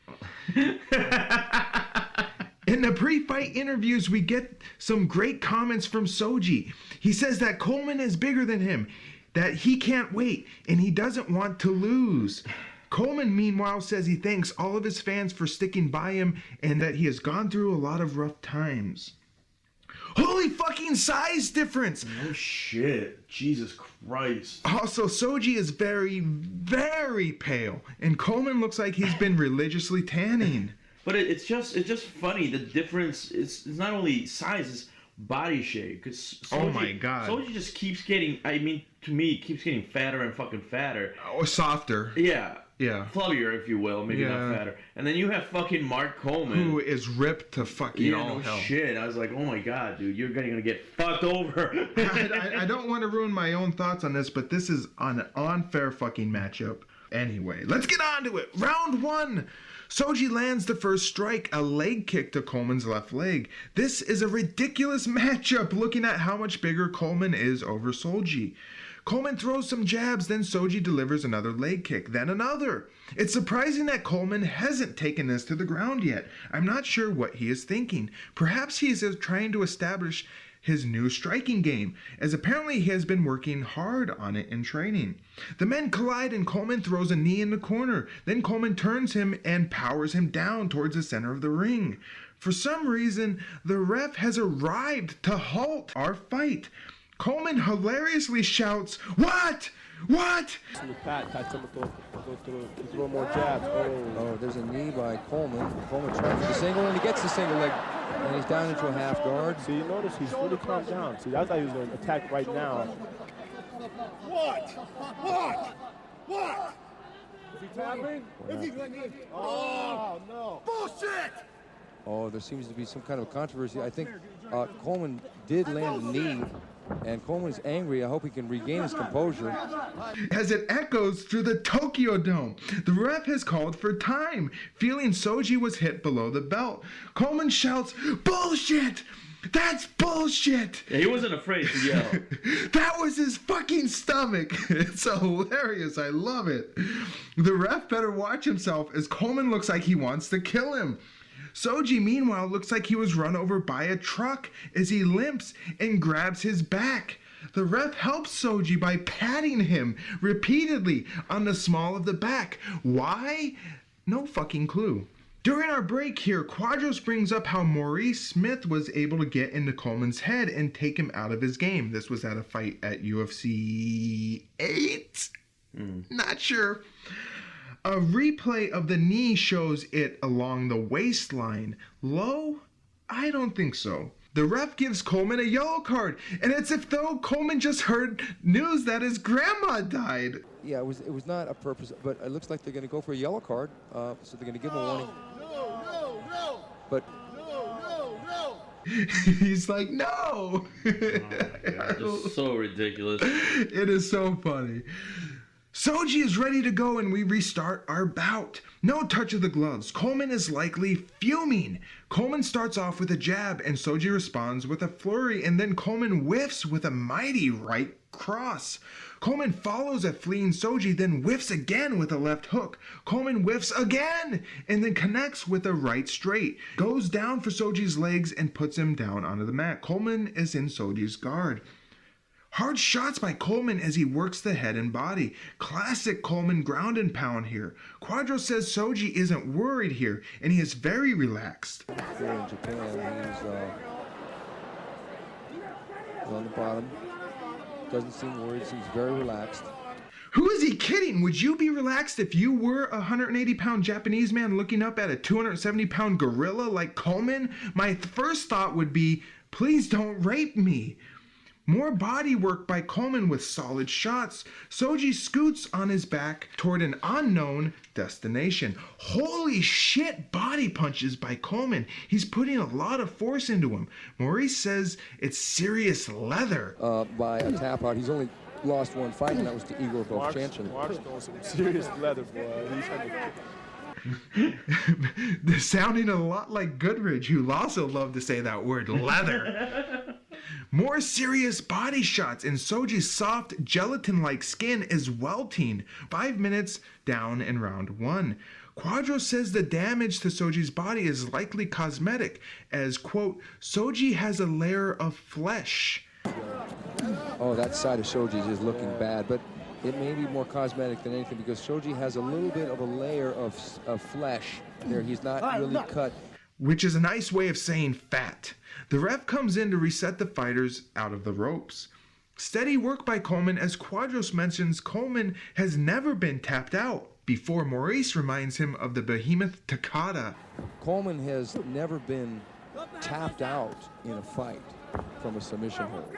In the pre-fight interviews, we get some great comments from Shoji. He says that Coleman is bigger than him, that he can't wait, and he doesn't want to lose. Coleman, meanwhile, says he thanks all of his fans for sticking by him and that he has gone through a lot of rough times. Holy fucking size difference! No shit. Jesus Christ. Also, Soji is very, very pale, and Coleman looks like he's been religiously tanning. But it's just funny. The difference is not only size, it's body shape. Cause Soji, oh my god. Soji just keeps getting, I mean, to me, keeps getting fatter and fucking fatter. Or softer. Yeah. Yeah. Flubbier, if you will, maybe not fatter. And then you have fucking Mark Coleman, who is ripped to fucking all hell. Shit. I was like, oh my god, dude, you're gonna get fucked over. I don't want to ruin my own thoughts on this, but this is an unfair fucking matchup. Anyway, let's get on to it. Round 1. Soji lands the first strike, a leg kick to Coleman's left leg. This is a ridiculous matchup looking at how much bigger Coleman is over Soji. Coleman throws some jabs, then Soji delivers another leg kick, then another. It's surprising that Coleman hasn't taken this to the ground yet. I'm not sure what he is thinking. Perhaps he is trying to establish his new striking game, as apparently he has been working hard on it in training. The men collide and Coleman throws a knee in the corner. Then Coleman turns him and powers him down towards the center of the ring. For some reason, the ref has arrived to halt our fight. Coleman hilariously shouts, "What? What?" Throw more jabs. Oh, there's a knee by Coleman. Coleman charges the single, and he gets the single leg. And he's down into a half guard. See, you notice he's really calmed down. See, I thought he was going to attack right now. What? Is he tapping? Oh, no. Bullshit! Oh, there seems to be some kind of controversy. I think Coleman did land a knee, and Coleman is angry. I hope he can regain his composure. As it echoes through the Tokyo Dome, the ref has called for time, feeling Soji was hit below the belt. Coleman shouts, "Bullshit! That's bullshit!" Yeah, he wasn't afraid to yell. That was his fucking stomach. It's so hilarious. I love it. The ref better watch himself, as Coleman looks like he wants to kill him. Soji, meanwhile, looks like he was run over by a truck as he limps and grabs his back. The ref helps Soji by patting him repeatedly on the small of the back. Why? No fucking clue. During our break here, Quadros brings up how Maurice Smith was able to get into Coleman's head and take him out of his game. This was at a fight at UFC 8? Not sure. A replay of the knee shows it along the waistline. Low? I don't think so. The ref gives Coleman a yellow card, and it's as though Coleman just heard news that his grandma died. Yeah, it was not a purpose, but it looks like they're going to go for a yellow card, so they're going to give him a warning. No! But he's like, no! Oh my God, it's so ridiculous. It is so funny. Soji is ready to go and we restart our bout. No touch of the gloves. Coleman is likely fuming. Coleman starts off with a jab and Soji responds with a flurry, and then Coleman whiffs with a mighty right cross. Coleman follows a fleeing Soji, then whiffs again with a left hook. Coleman whiffs again and then connects with a right straight. Goes down for Soji's legs and puts him down onto the mat. Coleman is in Soji's guard. Hard shots by Coleman as he works the head and body. Classic Coleman ground and pound here. Quadros says Soji isn't worried here, and he is very relaxed. here in Japan, he's on the bottom. Doesn't seem worried, seems very relaxed. Who is he kidding? Would you be relaxed if you were a 180-pound Japanese man looking up at a 270-pound gorilla like Coleman? My first thought would be, please don't rape me. More body work by Coleman with solid shots. Soji scoots on his back toward an unknown destination. Holy shit, body punches by Coleman. He's putting a lot of force into him. Maurice says it's serious leather. By a tap out. He's only lost one fight, and that was to Igor Vovchanchyn. Mark's throwing some serious leather, boy. They're sounding a lot like Goodridge, who also loved to say that word, leather. More serious body shots, and Soji's soft, gelatin-like skin is welting. 5 minutes down in round 1. Quadros says the damage to Soji's body is likely cosmetic, as, quote, Soji has a layer of flesh. Oh, that side of Soji's is looking bad, but it may be more cosmetic than anything because Soji has a little bit of a layer of flesh there. He's not really cut. which is a nice way of saying fat. The ref comes in to reset the fighters out of the ropes. Steady work by Coleman as Quadros mentions Coleman has never been tapped out before Maurice reminds him of the behemoth Takada. Coleman has never been tapped out in a fight from a submission hold.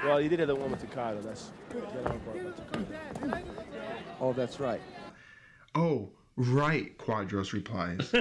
Well, he did have the one with Takada. That's that arm bar with Takada. Oh, that's right. Oh, right, Quadros replies.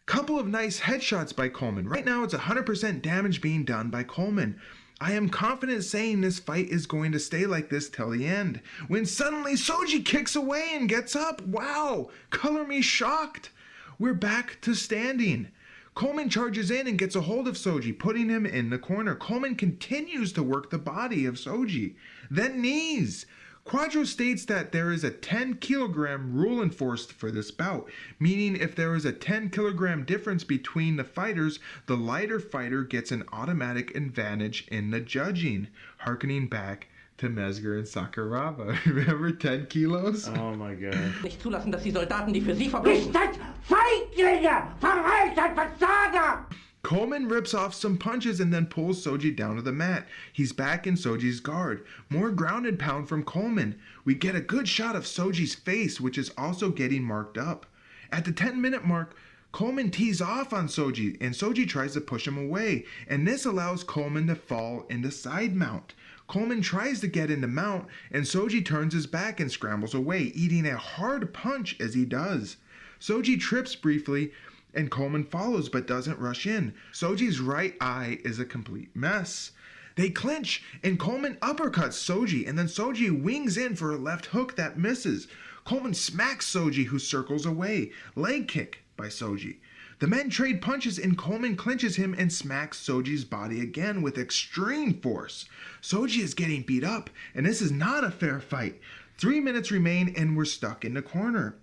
Couple of nice headshots by Coleman. Right now it's 100% damage being done by Coleman. I am confident saying this fight is going to stay like this till the end. When suddenly Soji kicks away and gets up. Wow, color me shocked. We're back to standing. Coleman charges in and gets a hold of Soji, putting him in the corner. Coleman continues to work the body of Soji. Then knees. Quadros states that there is a 10 kilogram rule enforced for this bout, meaning if there is a 10 kilogram difference between the fighters, the lighter fighter gets an automatic advantage in the judging, harkening back to Mesger and Sakuraba. Remember 10 kilos? Oh my god. Nicht zulassen, dass die Soldaten, die für sie verbringen. Seid Feiglinge! Verreiter Versager! Coleman rips off some punches and then pulls Soji down to the mat. He's back in Soji's guard. More grounded pound from Coleman. We get a good shot of Soji's face, which is also getting marked up. At the 10-minute mark, Coleman tees off on Soji, and Soji tries to push him away, and this allows Coleman to fall into side mount. Coleman tries to get into mount, and Soji turns his back and scrambles away, eating a hard punch as he does. Soji trips briefly, and Coleman follows but doesn't rush in. Soji's right eye is a complete mess. They clinch, and Coleman uppercuts Soji, and then Soji wings in for a left hook that misses. Coleman smacks Soji, who circles away. Leg kick by Soji. The men trade punches, and Coleman clinches him and smacks Soji's body again with extreme force. Soji is getting beat up, and this is not a fair fight. 3 minutes remain, and we're stuck in the corner.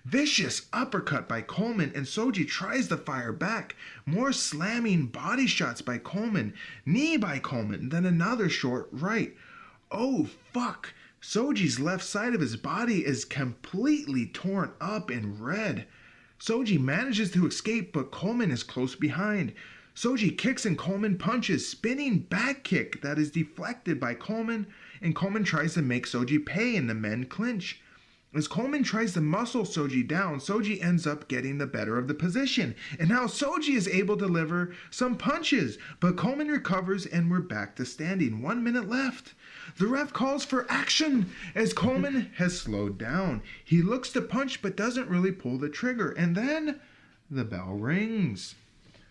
Vicious uppercut by Coleman, and Soji tries to fire back. More slamming body shots by Coleman. Knee by Coleman, then another short right. Oh, fuck. Soji's left side of his body is completely torn up and red. Soji manages to escape, but Coleman is close behind. Soji kicks and Coleman punches, spinning back kick that is deflected by Coleman, and Coleman tries to make Soji pay, and the men clinch. As Coleman tries to muscle Soji down, Soji ends up getting the better of the position, and now Soji is able to deliver some punches, but Coleman recovers and we're back to standing. 1 minute left. The ref calls for action as Coleman has slowed down. He looks to punch but doesn't really pull the trigger, and then the bell rings.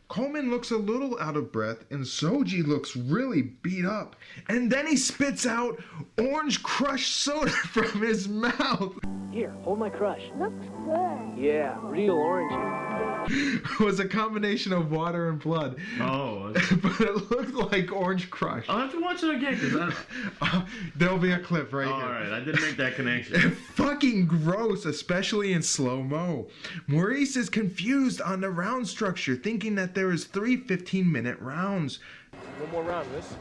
Coleman looks a little out of breath, and Soji looks really beat up. And then he spits out orange crushed soda from his mouth. Here, hold my crush. Looks good. Yeah, real orangey. It was a combination of water and blood. Oh. But it looked like orange crush. I'll have to watch it again, because There'll be a clip right here. Alright, I didn't make that connection. Fucking gross, especially in slow-mo. Maurice is confused on the round structure, thinking that there is 3 15-minute rounds. One more round of this.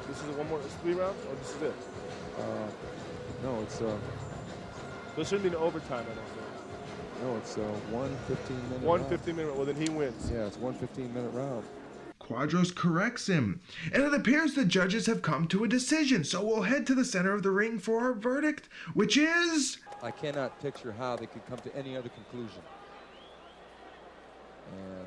This is one more. It's 3 rounds, or this is it? No, it's There shouldn't be an overtime, I don't think. no, it's 1 15-minute. One round. 15-minute. Well, then he wins. Yeah, it's 1 15-minute round. Quadros corrects him, and it appears the judges have come to a decision, so we'll head to the center of the ring for our verdict, which is... I cannot picture how they could come to any other conclusion. And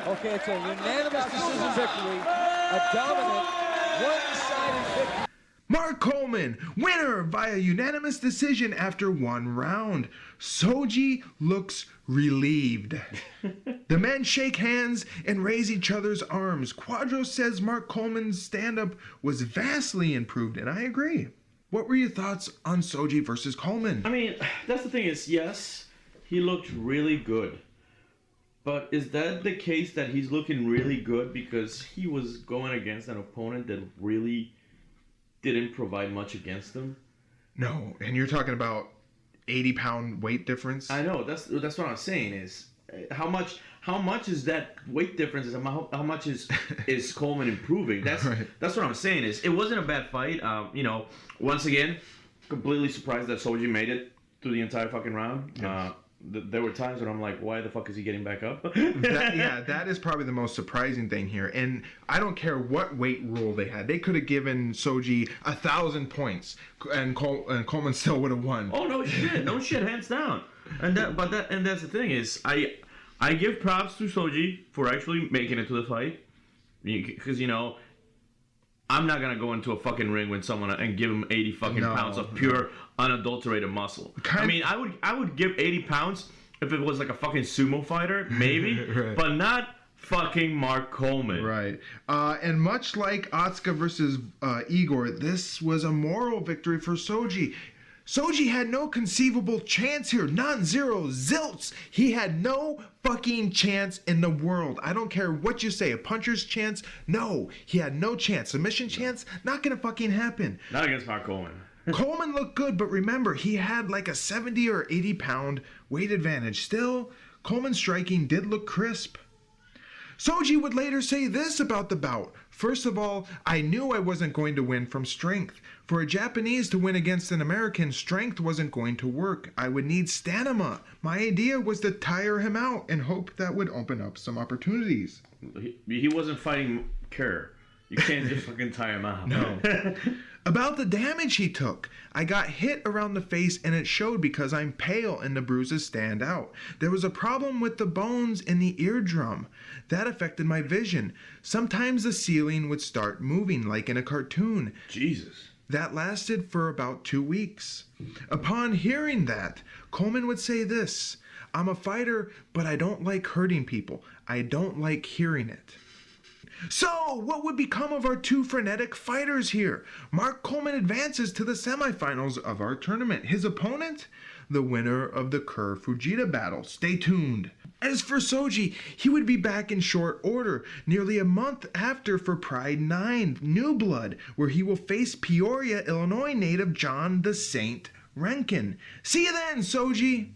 okay, it's a unanimous decision victory, a dominant, one-sided victory. Mark Coleman, winner via unanimous decision after 1 round. Soji looks relieved. The men shake hands and raise each other's arms. Quadros says Mark Coleman's stand-up was vastly improved, and I agree. What were your thoughts on Soji versus Coleman? I mean, that's the thing is, yes, he looked really good. But is that the case that he's looking really good because he was going against an opponent that really didn't provide much against him? No, and you're talking about 80-pound weight difference. I know. That's what I'm saying is how much is that weight difference? Is how much is Coleman improving? That's right. That's what I'm saying is it wasn't a bad fight. Once again, completely surprised that Soji made it through the entire fucking round. Yes. There were times when I'm like, why the fuck is he getting back up? that is probably the most surprising thing here. And I don't care what weight rule they had. They could have given Soji 1,000 points, and Coleman still would have won. Oh no shit, hands down. And that's the thing is, I give props to Soji for actually making it to the fight, because I'm not gonna go into a fucking ring with someone and give him 80 fucking pounds of pure unadulterated muscle. I mean, I would give 80 pounds if it was like a fucking sumo fighter, maybe, right. But not fucking Mark Coleman. Right. And much like Otska versus Igor, this was a moral victory for Soji. Soji had no conceivable chance here. None, zero, zilts. He had no fucking chance in the world. I don't care what you say. A puncher's chance? No. He had no chance. Submission chance? Not gonna fucking happen. Not against Mark Coleman. Coleman looked good, but remember, he had like a 70 or 80 pound weight advantage. Still, Coleman's striking did look crisp. Soji would later say this about the bout. First of all, I knew I wasn't going to win from strength. For a Japanese to win against an American, strength wasn't going to work. I would need stamina. My idea was to tire him out and hope that would open up some opportunities. He wasn't fighting Kerr. You can't just fucking tire him out. No. About the damage he took. I got hit around the face and it showed because I'm pale and the bruises stand out. There was a problem with the bones in the eardrum. That affected my vision. Sometimes the ceiling would start moving like in a cartoon. Jesus. That lasted for about 2 weeks. Upon hearing that, Coleman would say this, I'm a fighter, but I don't like hurting people. I don't like hearing it. So, what would become of our two frenetic fighters here? Mark Coleman advances to the semifinals of our tournament. His opponent? The winner of the Kerr-Fujita battle. Stay tuned. As for Soji, he would be back in short order, nearly a month after for Pride 9, New Blood, where he will face Peoria, Illinois native John the Saint Rankin. See you then, Soji!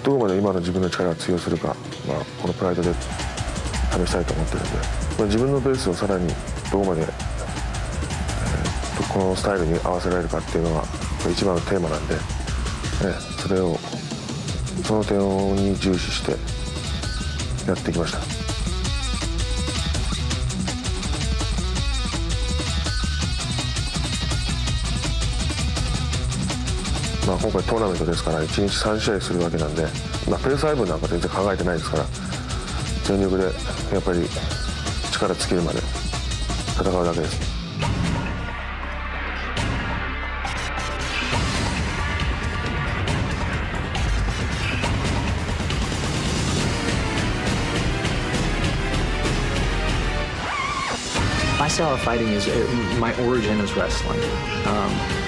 どこまで今の自分の力を通用するか、このプライドで試したいと思ってるんで、自分のペースをさらにどこまで、このスタイルに合わせられるかっていうのが一番のテーマなんで、その点に重視してやってきました。今回トーナメントですから1日3試合するわけなんで、ペース配分なんか全然考えてないですから、全力でやっぱり力尽きるまで戦うだけです。My style of fighting is, my origin is wrestling.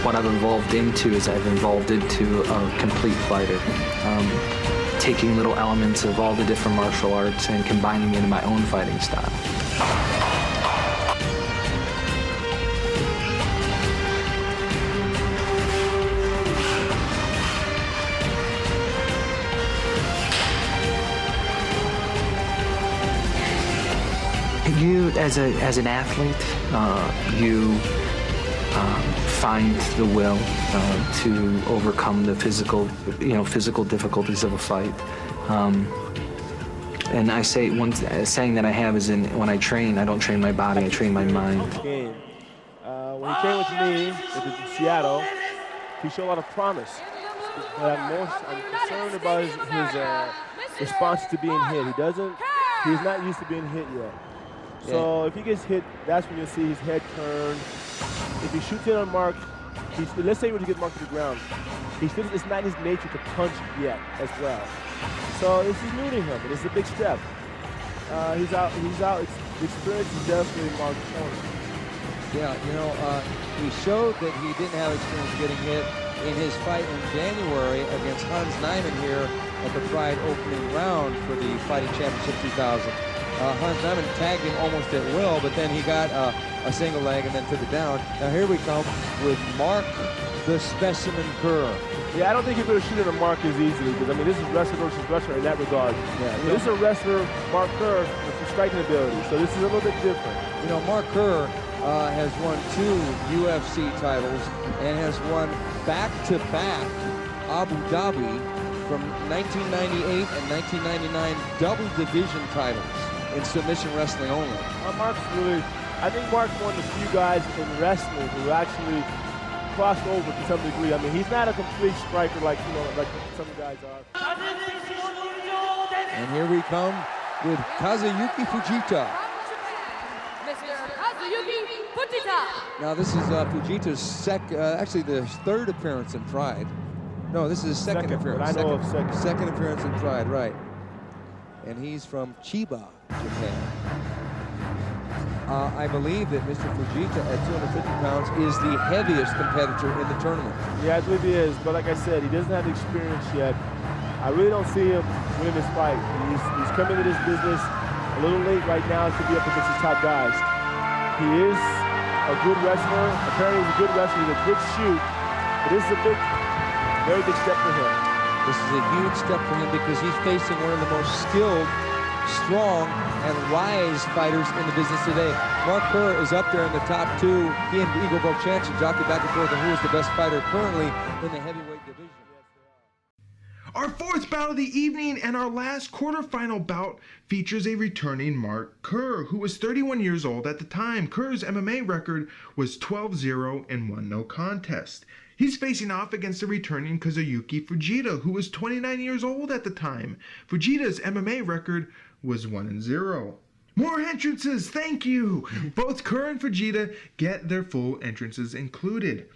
What I've evolved into is I've evolved into a complete fighter. Taking little elements of all the different martial arts and combining it into my own fighting style. You, as an athlete, you find the will to overcome the physical difficulties of a fight. And I say one saying that I have is when I train, I don't train my body, I train my mind. Game. When he came with me in Seattle, he showed a lot of promise. But I'm concerned about his response to being hit. He's not used to being hit yet. So if he gets hit, that's when you'll see his head turn. If he shoots it on Mark, let's say he were to get Mark to the ground, it's not his nature to punch yet as well. So this is new to him, and it's a big step. he's out. The experience is definitely Mark's corner. Yeah, he showed that he didn't have experience getting hit in his fight in January against Hans Nyman here at the Pride opening round for the Fighting Championship 2000. Hans Nyman tagged him almost at will, but then he got a single leg and then took it down. Now here we come with Mark the Specimen Kerr. Yeah, I don't think you're going to shoot at a Mark as easily, because, I mean, this is wrestler versus wrestler in that regard. Yeah, this is a wrestler, Mark Kerr, with some striking ability, so this is a little bit different. Mark Kerr has won 2 UFC titles and has won back-to-back Abu Dhabi from 1998 and 1999 double division titles in submission wrestling only. I think Mark's one of the few guys in wrestling who actually crossed over to some degree. I mean, he's not a complete striker like some guys are. And here we come with Kazuyuki Fujita. Mr. Kazuyuki Fujita. Now this is Fujita's actually the 3rd appearance in Pride. No, this is his second appearance. I know of second. Second appearance in Pride, right. And he's from Chiba, Japan. I believe that Mr. Fujita at 250 pounds is the heaviest competitor in the tournament. Yeah, I believe he is, but like I said, he doesn't have the experience yet. I really don't see him winning this fight. He's coming into this business a little late right now to be up against the top guys. He is a good wrestler. Apparently he's a good wrestler. He's a good shoot. But this is a very big step for him. This is a huge step for him because he's facing one of the most skilled, strong, and wise fighters in the business today. Mark Kerr is up there in the top 2. He and Eagle Broke Chanson jockey back and forth on who is the best fighter currently in the heavyweight division. Our 4th bout of the evening and our last quarterfinal bout features a returning Mark Kerr, who was 31 years old at the time. Kerr's MMA record was 12-0 and 1 no contest. He's facing off against the returning Kazuyuki Fujita, who was 29 years old at the time. Fujita's MMA record was 1-0. More entrances, thank you! Both Kerr and Fujita get their full entrances included.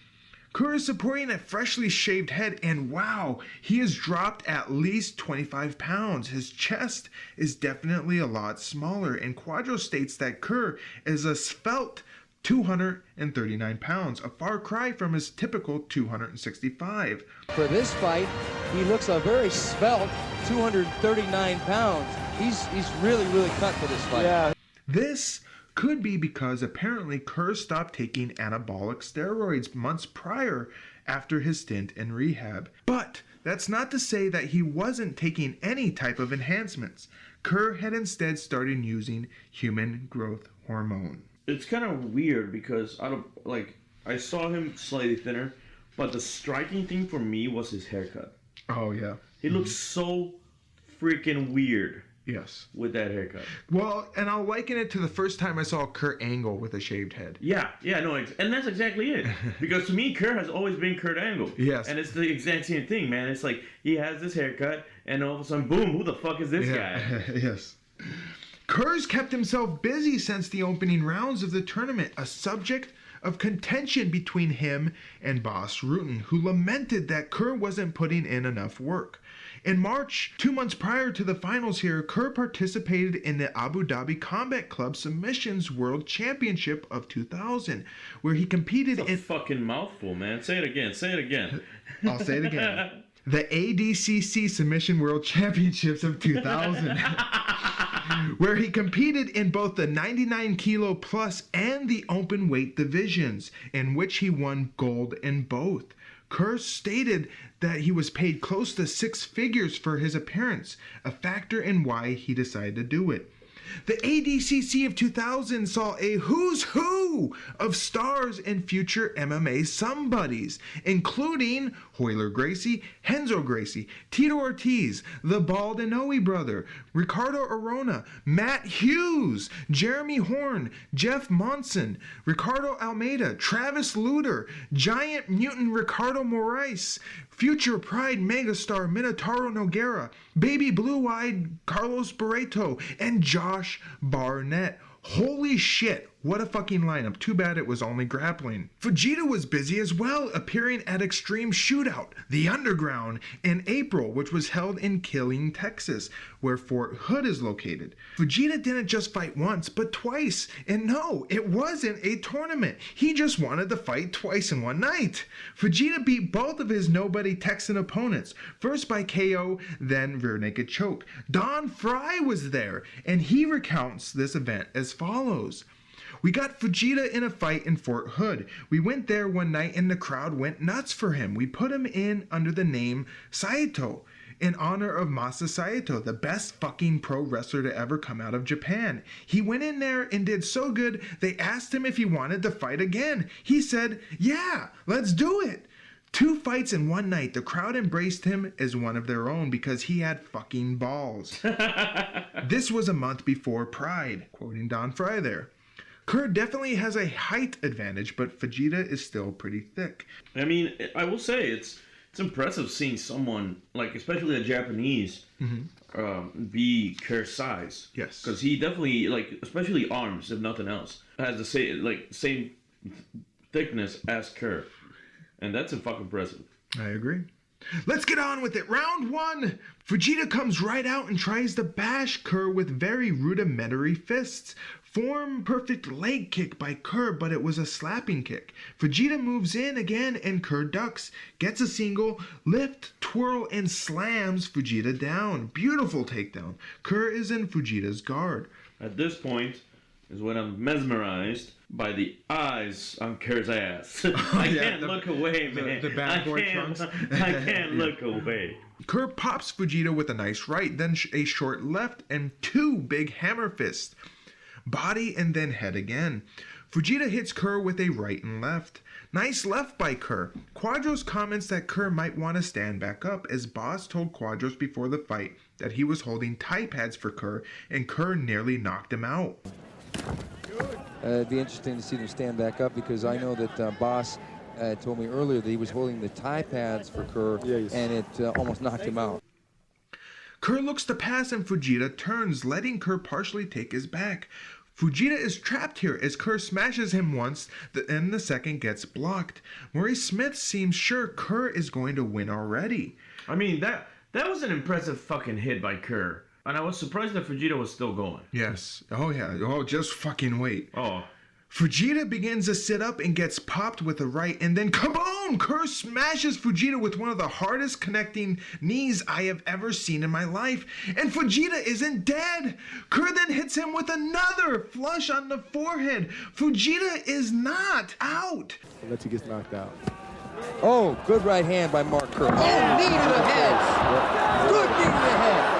Kerr is supporting a freshly shaved head, and wow, he has dropped at least 25 pounds. His chest is definitely a lot smaller, and Quadro states that Kerr is a svelte 239 pounds, a far cry from his typical 265. For this fight, he looks a very svelte 239 pounds. He's really cut for this fight. Yeah. This could be because apparently Kerr stopped taking anabolic steroids months prior after his stint in rehab. But that's not to say that he wasn't taking any type of enhancements. Kerr had instead started using human growth hormone. It's kind of weird because I saw him slightly thinner, but the striking thing for me was his haircut. Oh yeah. He looks so freaking weird. Yes. With that haircut. Well, and I'll liken it to the first time I saw Kurt Angle with a shaved head. Yeah, no, and that's exactly it. Because to me, Kurt has always been Kurt Angle. Yes. And it's the exact same thing, man. It's like he has this haircut, and all of a sudden, boom, who the fuck is this guy? Yes. Kerr's kept himself busy since the opening rounds of the tournament, a subject of contention between him and Bas Rutten, who lamented that Kerr wasn't putting in enough work. In March, 2 months prior to the finals here, Kerr participated in the Abu Dhabi Combat Club Submissions World Championship of 2000, where he competed in... fucking mouthful, man. Say it again. I'll say it again. The ADCC Submission World Championships of 2000, where he competed in both the 99 kilo plus and the open weight divisions, in which he won gold in both. Kerr stated that he was paid close to 6 figures for his appearance, a factor in why he decided to do it. The ADCC of 2000 saw a who's who of stars and future MMA somebodies, including Royler Gracie, Renzo Gracie, Tito Ortiz, the Bald Inoue brother, Ricardo Arona, Matt Hughes, Jeremy Horn, Jeff Monson, Ricardo Almeida, Travis Luter, Giant Mutant Ricardo Moraes, future Pride megastar Minotauro Nogueira, baby blue-eyed Carlos Barreto, and Josh Barnett. Holy shit, What a fucking lineup. Too bad it was only grappling. Fujita was busy as well, appearing at Extreme Shootout, The Underground, in April, which was held in Killeen, Texas, where Fort Hood is located. Fujita didn't just fight once, but twice. And no, it wasn't a tournament. He just wanted to fight twice in one night. Fujita beat both of his nobody Texan opponents, first by KO, then rear naked choke. Don Frye was there, and he recounts this event as follows. We got Fujita in a fight in Fort Hood. We went there one night and the crowd went nuts for him. We put him in under the name Saito, in honor of Masa Saito, the best fucking pro wrestler to ever come out of Japan. He went in there and did so good, they asked him if he wanted to fight again. He said, yeah, let's do it. 2 fights in one night. The crowd embraced him as one of their own because he had fucking balls. This was a month before Pride, quoting Don Frye there. Kerr definitely has a height advantage, but Fujita is still pretty thick. I mean, I will say it's impressive seeing someone, like, especially a Japanese, be Kerr's size. Yes. Because he definitely, like, especially arms, if nothing else, has the same thickness as Kerr. And that's fucking impressive. I agree. Let's get on with it. Round 1. Fujita comes right out and tries to bash Kerr with very rudimentary fists. Form perfect leg kick by Kerr, but it was a slapping kick. Fujita moves in again and Kerr ducks, gets a single, lift, twirl, and slams Fujita down. Beautiful takedown. Kerr is in Fujita's guard. At this point is when I'm mesmerized by the eyes on Kerr's ass. I can't look away, man. The bad boy trunks. I can't look away. Kerr pops Fujita with a nice right, then a short left, and 2 big hammer fists. Body and then head again. Fujita hits Kerr with a right and left. Nice left by Kerr. Quadros comments that Kerr might want to stand back up, as Boss told Quadros before the fight that he was holding Thai pads for Kerr, and Kerr nearly knocked him out. It'd be interesting to see them stand back up, because I know that Boss told me earlier that he was holding the Thai pads for Kerr, and it almost knocked him out. Kerr looks to pass and Fujita turns, letting Kerr partially take his back. Fujita is trapped here as Kerr smashes him once, and the second gets blocked. Maurice Smith seems sure Kerr is going to win already. I mean, that was an impressive fucking hit by Kerr. And I was surprised that Fujita was still going. Yes. Oh, yeah. Oh, just fucking wait. Oh. Fujita begins to sit up and gets popped with a right, and then kaboom! Kerr smashes Fujita with one of the hardest connecting knees I have ever seen in my life. And Fujita isn't dead. Kerr then hits him with another flush on the forehead. Fujita is not out. Unless he gets knocked out. Oh, good right hand by Mark Kerr. Oh, knee to the head. Good knee to the head.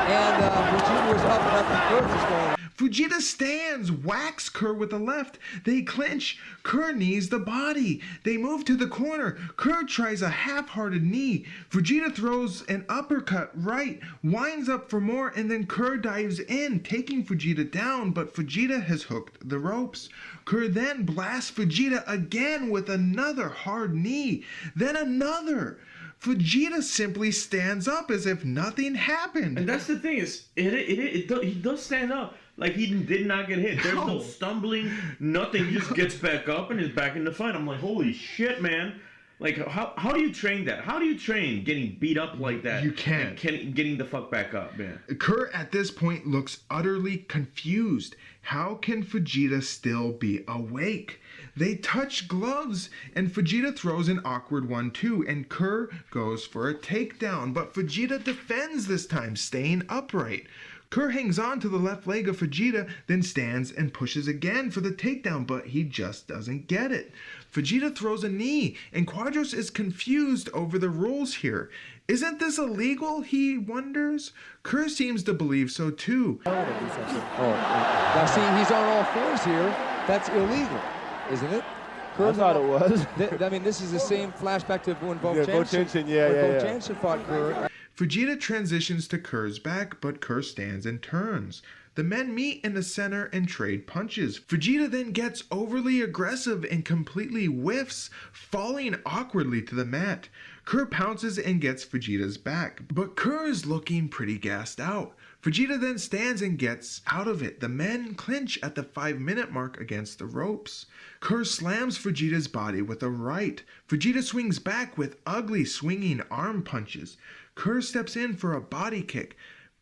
And Fujita was up and up, and Kerr was going. Fujita stands, whacks Kerr with the left. They clinch. Kerr knees the body. They move to the corner. Kerr tries a half-hearted knee. Fujita throws an uppercut right, winds up for more, and then Kerr dives in, taking Fujita down, but Fujita has hooked the ropes. Kerr then blasts Fujita again with another hard knee, then another. Fujita simply stands up as if nothing happened. And that's the thing, is he does stand up. Like, he did not get hit. There's no stumbling, nothing. He just gets back up and is back in the fight. I'm like, holy shit, man. Like, how do you train that? How do you train getting beat up like that? You can't. And getting the fuck back up, man. Kerr at this point looks utterly confused. How can Fujita still be awake? They touch gloves, and Fujita throws an awkward 1-2, and Kerr goes for a takedown, but Fujita defends this time, staying upright. Kerr hangs on to the left leg of Fujita, then stands and pushes again for the takedown, but he just doesn't get it. Fujita throws a knee, and Quadros is confused over the rules here. Isn't this illegal, he wonders? Kerr seems to believe so too. Oh, now see, he's on all fours here. That's illegal, isn't it? I thought it was. I mean, this is the same flashback to when Bo Jansen fought Kerr. Fujita transitions to Kerr's back, but Kerr stands and turns. The men meet in the center and trade punches. Fujita then gets overly aggressive and completely whiffs, falling awkwardly to the mat. Kerr pounces and gets Fujita's back, but Kerr is looking pretty gassed out. Fujita then stands and gets out of it. The men clinch at the 5-minute mark against the ropes. Kerr slams Fujita's body with a right. Fujita swings back with ugly swinging arm punches. Kerr steps in for a body kick,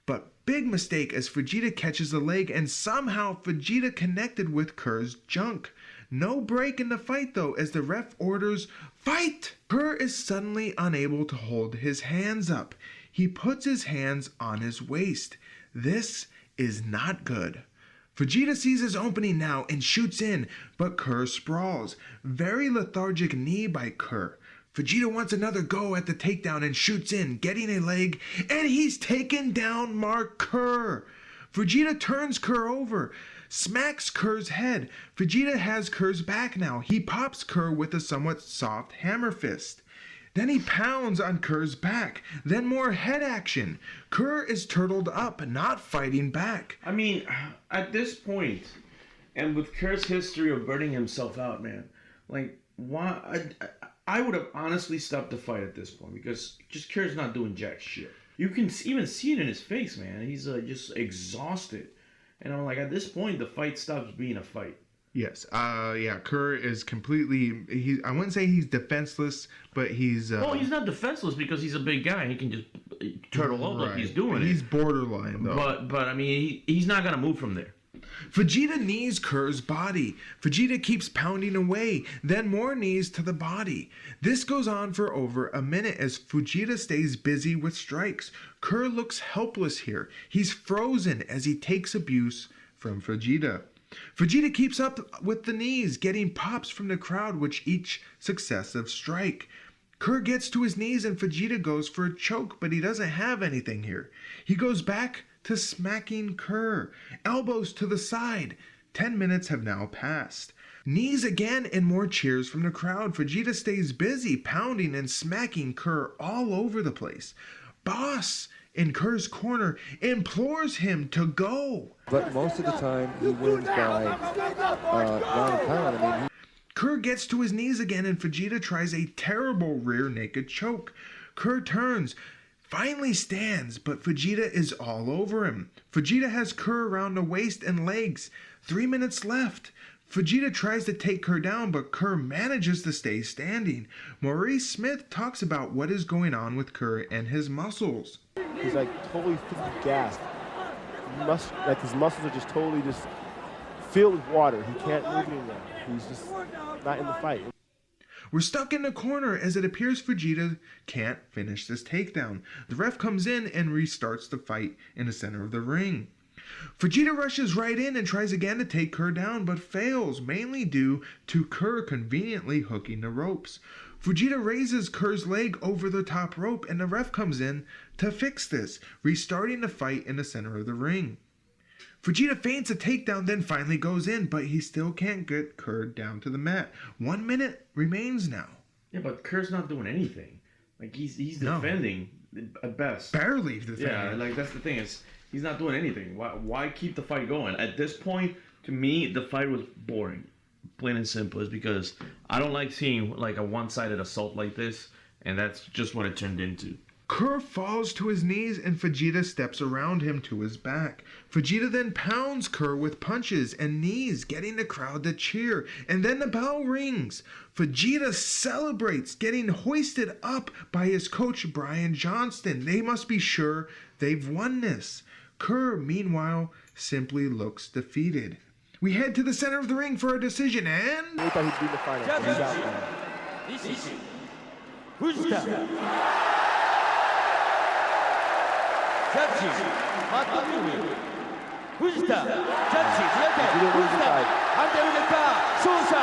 but big mistake as Fujita catches the leg and somehow Fujita connected with Kerr's junk. No break in the fight though as the ref orders fight. Kerr is suddenly unable to hold his hands up. He puts his hands on his waist. This is not good. Fujita sees his opening now and shoots in, but Kerr sprawls. Very lethargic knee by Kerr. Fujita wants another go at the takedown and shoots in, getting a leg, and he's taken down Mark Kerr. Fujita turns Kerr over, smacks Kerr's head. Fujita has Kerr's back now. He pops Kerr with a somewhat soft hammer fist. Then he pounds on Kerr's back. Then more head action. Kerr is turtled up, not fighting back. I mean, at this point, and with Kerr's history of burning himself out, man, like, why? I would have honestly stopped the fight at this point because just Kerr's not doing jack shit. You can even see it in his face, man. He's just exhausted. And I'm like, at this point, the fight stops being a fight. Yes. Yeah, Kerr is completely... I wouldn't say he's defenseless, but he's... Well, he's not defenseless because he's a big guy. He can just turtle up like he's doing it. He's borderline, though. But I mean, he's not going to move from there. Fujita knees Kerr's body. Fujita keeps pounding away, then more knees to the body. This goes on for over a minute as Fujita stays busy with strikes. Kerr looks helpless here. He's frozen as he takes abuse from Fujita. Fujita keeps up with the knees, getting pops from the crowd with each successive strike. Kerr gets to his knees and Fujita goes for a choke, but he doesn't have anything here. He goes back to smacking Kerr. Elbows to the side. 10 minutes have now passed. Knees again and more cheers from the crowd. Fujita stays busy, pounding and smacking Kerr all over the place. Boss in Kerr's corner implores him to go. But most of the time, he wins by ground and pound. I mean, Kerr gets to his knees again and Fujita tries a terrible rear naked choke. Kerr turns, finally stands, but Fujita is all over him. Fujita has Kerr around the waist and legs. 3 minutes left. Fujita tries to take Kerr down, but Kerr manages to stay standing. Maurice Smith talks about what is going on with Kerr and his muscles. He's like totally gassed. Like his muscles are just totally filled with water. He can't move anymore. He's just not in the fight. We're stuck in the corner as it appears Fujita can't finish this takedown. The ref comes in and restarts the fight in the center of the ring. Fujita rushes right in and tries again to take Kerr down, but fails, mainly due to Kerr conveniently hooking the ropes. Fujita raises Kerr's leg over the top rope and the ref comes in to fix this, restarting the fight in the center of the ring. Fujita feints a takedown, then finally goes in, but he still can't get Kerr down to the mat. 1 minute remains now. Yeah, but Kerr's not doing anything. Like, he's defending at best. Barely defending. Yeah, like, that's the thing, is he's not doing anything. Why keep the fight going? At this point, to me, the fight was boring. Plain and simple. Is because I don't like seeing, like, a one-sided assault like this, and that's just what it turned into. Kerr falls to his knees and Fujita steps around him to his back. Fujita then pounds Kerr with punches and knees, getting the crowd to cheer. And then the bell rings. Fujita celebrates, getting hoisted up by his coach Brian Johnston. They must be sure they've won this. Kerr, meanwhile, simply looks defeated. We head to the center of the ring for a decision and... I thought he'd be in the final. He's out now. Fujita. ジャッジ、マット・ミュー、藤田、ジャッジ、2点、藤田、判定を受けた、勝者。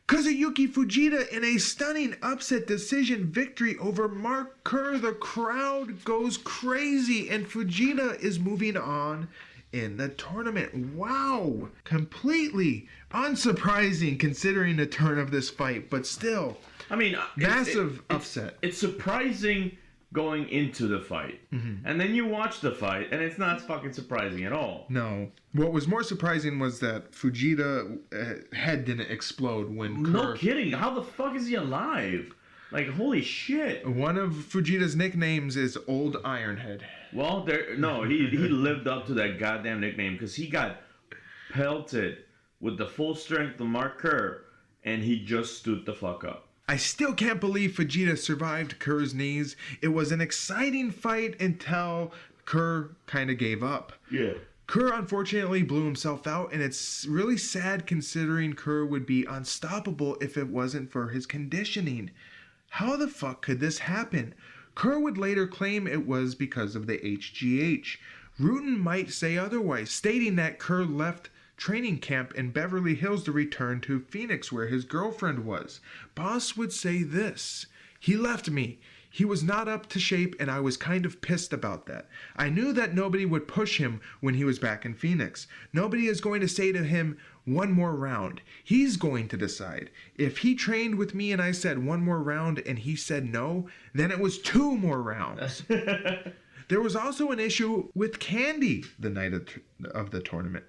Kazuyuki Fujita in a stunning upset decision victory over Mark Kerr. The crowd goes crazy and Fujita is moving on in the tournament. Wow! Completely unsurprising considering the turn of this fight, but still, I mean, massive upset. It's surprising going into the fight. Mm-hmm. And then you watch the fight, and it's not fucking surprising at all. No. What was more surprising was that Fujita head didn't explode when Kerr... No kidding. How the fuck is he alive? Like, holy shit. One of Fujita's nicknames is Old Ironhead. Well, he lived up to that goddamn nickname because he got pelted with the full strength of Mark Kerr, and he just stood the fuck up. I still can't believe Fujita survived Kerr's knees. It was an exciting fight until Kerr kind of gave up. Yeah. Kerr unfortunately blew himself out, and it's really sad considering Kerr would be unstoppable if it wasn't for his conditioning. How the fuck could this happen? Kerr would later claim it was because of the HGH. Rutan might say otherwise, stating that Kerr left training camp in Beverly Hills to return to Phoenix where his girlfriend was. Boss would say this: "He left me. He was not up to shape and I was kind of pissed about that. I knew that nobody would push him when he was back in Phoenix. Nobody is going to say to him, 1 more round. He's going to decide. If he trained with me and I said 1 more round and he said no, then it was 2 more rounds." There was also an issue with candy the night of the tournament.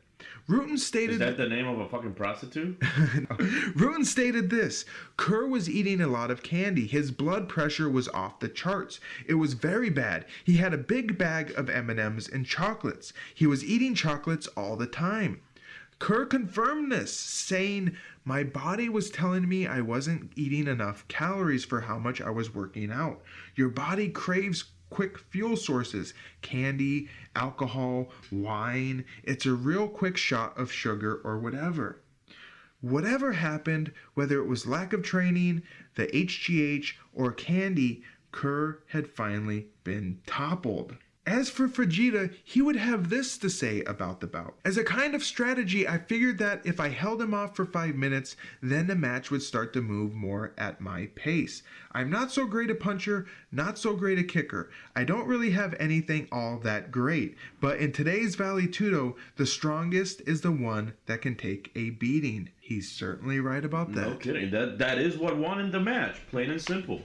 Rutan stated... Is that the name of a fucking prostitute? Rutan stated this: Kerr was eating a lot of candy. His blood pressure was off the charts. It was very bad. He had a big bag of M&Ms and chocolates. He was eating chocolates all the time. Kerr confirmed this, saying, "My body was telling me I wasn't eating enough calories for how much I was working out. Your body craves quick fuel sources, candy, alcohol, wine. It's a real quick shot of sugar or whatever." Whatever happened, whether it was lack of training, the HGH, or candy, Kerr had finally been toppled. As for Fujita, he would have this to say about the bout: "As a kind of strategy, I figured that if I held him off for 5 minutes, then the match would start to move more at my pace. I'm not so great a puncher, not so great a kicker. I don't really have anything all that great. But in today's Vale Tudo, the strongest is the one that can take a beating." He's certainly right about that. No kidding. That is what won in the match, plain and simple.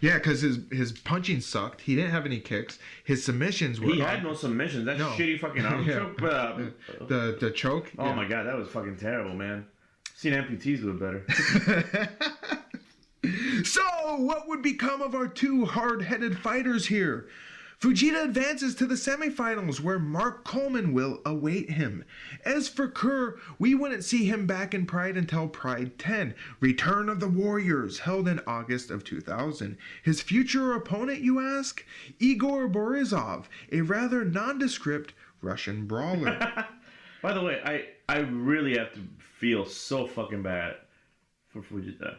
Yeah, because his punching sucked. He didn't have any kicks. His submissions were... He had no submissions. That shitty fucking arm choke. The choke? Oh my god, that was fucking terrible, man. Seen amputees do it better. So, what would become of our 2 hard-headed fighters here? Fujita advances to the semifinals where Mark Coleman will await him. As for Kerr, we wouldn't see him back in Pride until Pride 10, Return of the Warriors, held in August of 2000. His future opponent, you ask? Igor Borisov, a rather nondescript Russian brawler. By the way, I really have to feel so fucking bad for Fujita.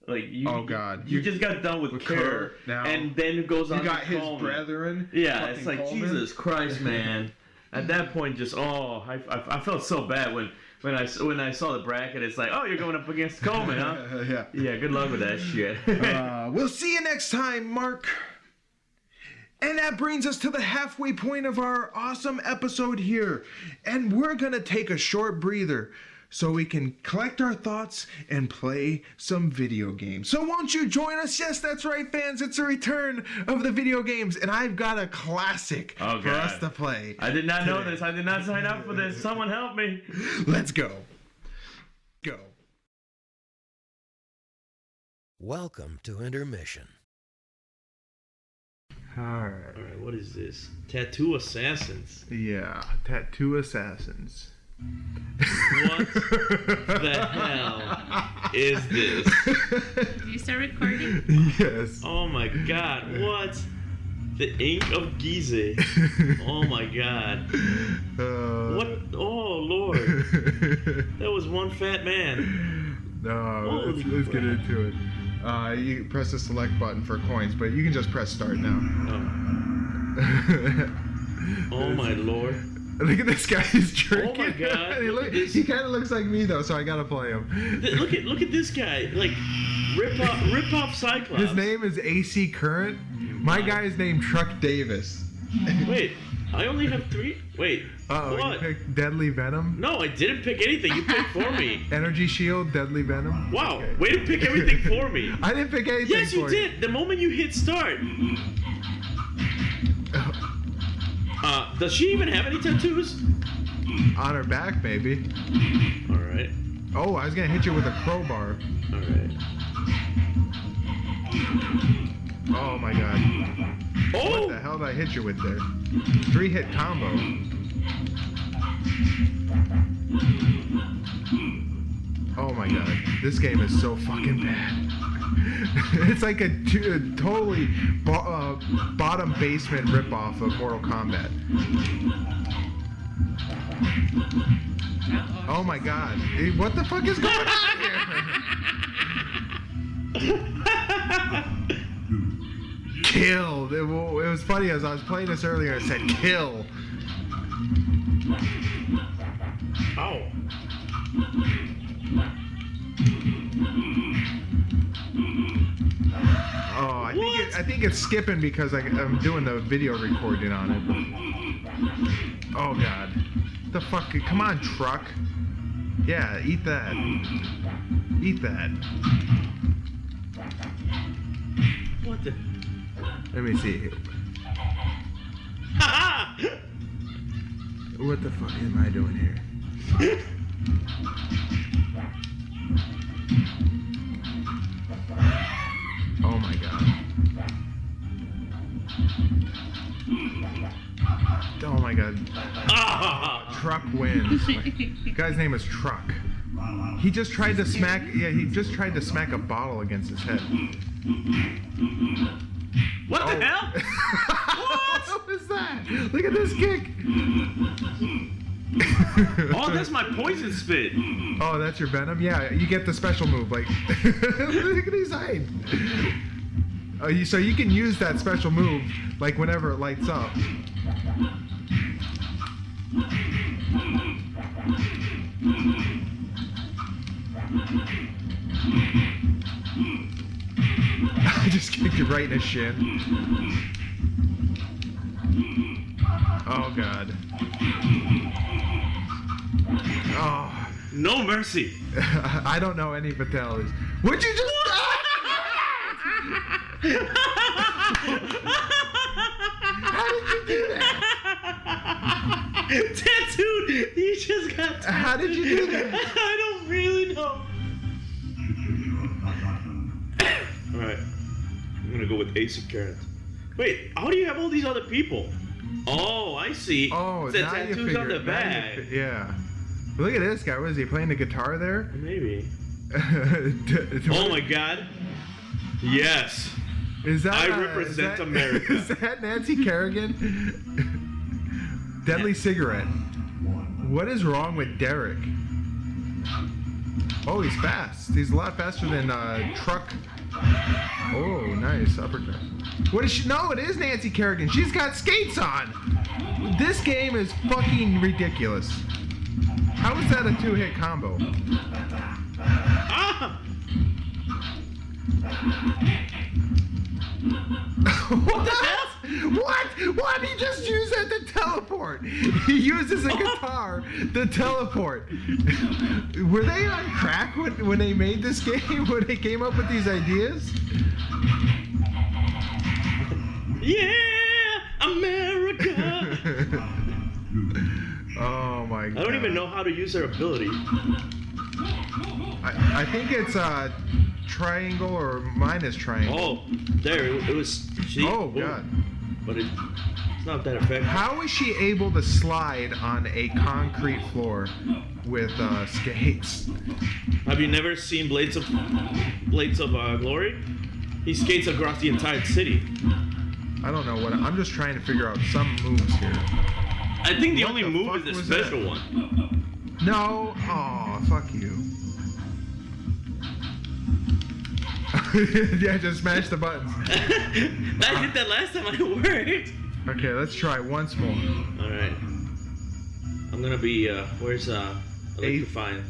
Like you just got done with Kerr now, and then it goes on. You got to his Coleman. brethren. Yeah, it's like Coleman. Jesus Christ, man. At that point, just I felt so bad when I saw the bracket. It's like, oh, you're going up against Coleman, huh? Yeah. Good luck with that shit. We'll see you next time, Mark. And that brings us to the halfway point of our awesome episode here, and we're gonna take a short breather so we can collect our thoughts and play some video games. So won't you join us? Yes, that's right, fans. It's a return of the video games, and I've got a classic for us to play. I did not know this. I did not sign up for this. Someone help me. Let's go. Go. Welcome to intermission. Alright, what is this? Tattoo Assassins. Yeah, Tattoo Assassins. What the hell is this? Did you start recording? Yes. Oh my god, what? The Ink of Gizeh. Oh my god. What? Oh lord. That was one fat man. No, let's get into it. You press the select button for coins, but you can just press start now. Oh my lord. Look at this guy, he's jerking. Oh my god. He kind of looks like me though, so I gotta play him. Look at this guy. Like, rip off Cyclops. His name is AC Current. My guy is named Truck Davis. Wait, I only have 3. Wait. What? You picked Deadly Venom? No, I didn't pick anything. You picked for me. Energy Shield, Deadly Venom. Wow, okay. Way to pick everything for me. I didn't pick anything. Yes, you did. The moment you hit start. Does she even have any tattoos? On her back, maybe. Alright. Oh, I was gonna hit you with a crowbar. Alright. Oh my god. Oh! What the hell did I hit you with there? 3-hit combo. Oh my god. This game is so fucking bad. It's like a totally bottom basement ripoff of Mortal Kombat. Oh my god. What the fuck is going on here? Killed. It was funny as I was playing this earlier, it said kill. Ow. Oh, I think it's skipping because I'm doing the video recording on it. Oh god. The fuck? Come on, truck. Yeah, eat that. Eat that. What the? Let me see. What the fuck am I doing here? Oh my god. Oh my god. Truck wins. The guy's name is Truck. He just tried to smack, he just tried to smack a bottle against his head. What the hell? What was that? Look at this kick. Oh, that's my poison spit. Oh, that's your venom? Yeah, you get the special move. Like, look at his hide. So you can use that special move, like whenever it lights up. I just kicked you right in the shin. Oh god. Oh. No mercy. I don't know any fatalities. Would you just? How did you do that? Tattooed. You just got tattooed. How did you do that? I don't really know. Alright. I'm gonna go with Ace of Carrots. Wait, how do you have all these other people? Oh, I see. Oh, the now you tattoos figure. on the back. Yeah. Look at this guy. Was he playing the guitar there? Maybe. Oh my god. Yes. Is that? I represent America. Is that Nancy Kerrigan? Deadly cigarette. What is wrong with Derek? Oh, he's fast. He's a lot faster than Truck. Oh, nice uppercut. What is she? No, it is Nancy Kerrigan. She's got skates on. This game is fucking ridiculous. How is that a 2-hit combo? Ah! What the hell? What? Why did he just use that to teleport? He uses a guitar to teleport. Were they on crack when they made this game? When they came up with these ideas? Yeah, America. Oh my god. I don't even know how to use their ability. I think it's triangle or minus triangle. Oh, there it was. Oh god. But it's not that effective. How is she able to slide on a concrete floor with skates? Have you never seen Blades of Glory? He skates across the entire city. I don't know what. I'm just trying to figure out some moves here. I think the only move is the special one. No. Oh, fuck you. Yeah, just smash the buttons. I did that last time. It worked. Okay, let's try once more. All right. I'm gonna be. Where's Electrifying?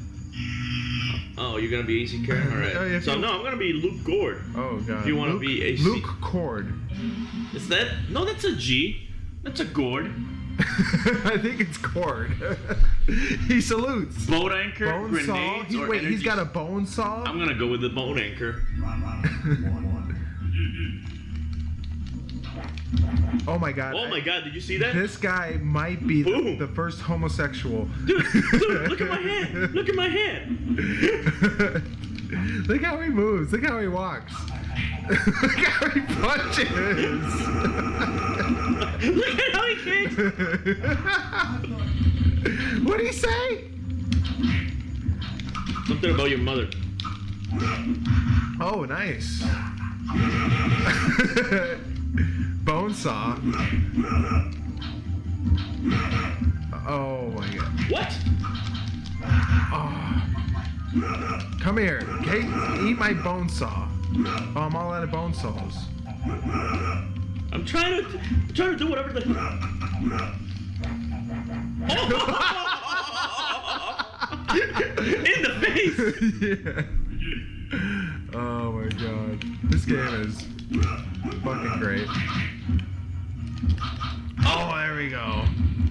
Oh, you're gonna be AC Karen? All right. So no, I'm gonna be Luke Gord. Oh god. If you want to be AC. Luke Cord. Is that? No, that's a G. That's a Gord. I think it's Cord. He salutes. Boat anchor, bone grenades, saw. or Wait, energy. he's got a bone saw? I'm gonna go with the bone anchor. Oh my god. Oh my god, did you see that? This guy might be the first homosexual. Dude, look at my hand. Look at my hand. Look how he moves. Look how he walks. Look how he punches. Look at how he kicks. What'd he say? Something about your mother. Oh, nice. Bone saw. Oh my god. What? Oh. Come here. Okay, eat my bone saw. Oh, I'm all out of bone saws. I'm trying to do whatever the. In the face. Yeah. Oh my god. This game is fucking great. Oh, there we go.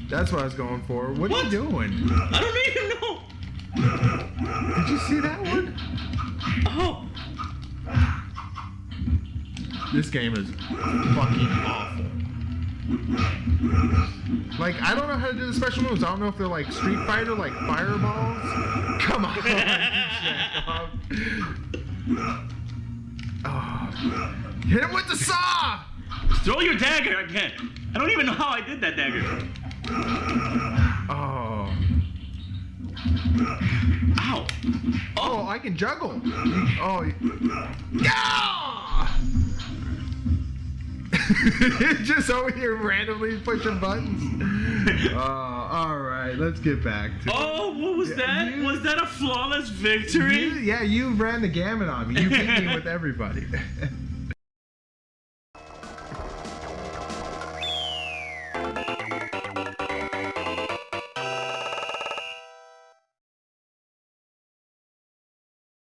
That's what I was going for. What are you doing? I don't even know. Did you see that one? Oh. This game is fucking awful. Like, I don't know how to do the special moves. I don't know if they're like Street Fighter, like fireballs. Come on. Oh. Hit him with the saw! Throw your dagger again. I don't even know how I did that dagger. Oh. Ow. Oh, I can juggle. Oh. Yeah! Just over here randomly pushing buttons. All right, let's get back to Oh, what was that? Was that a flawless victory? You ran the gamut on me. You beat me with everybody.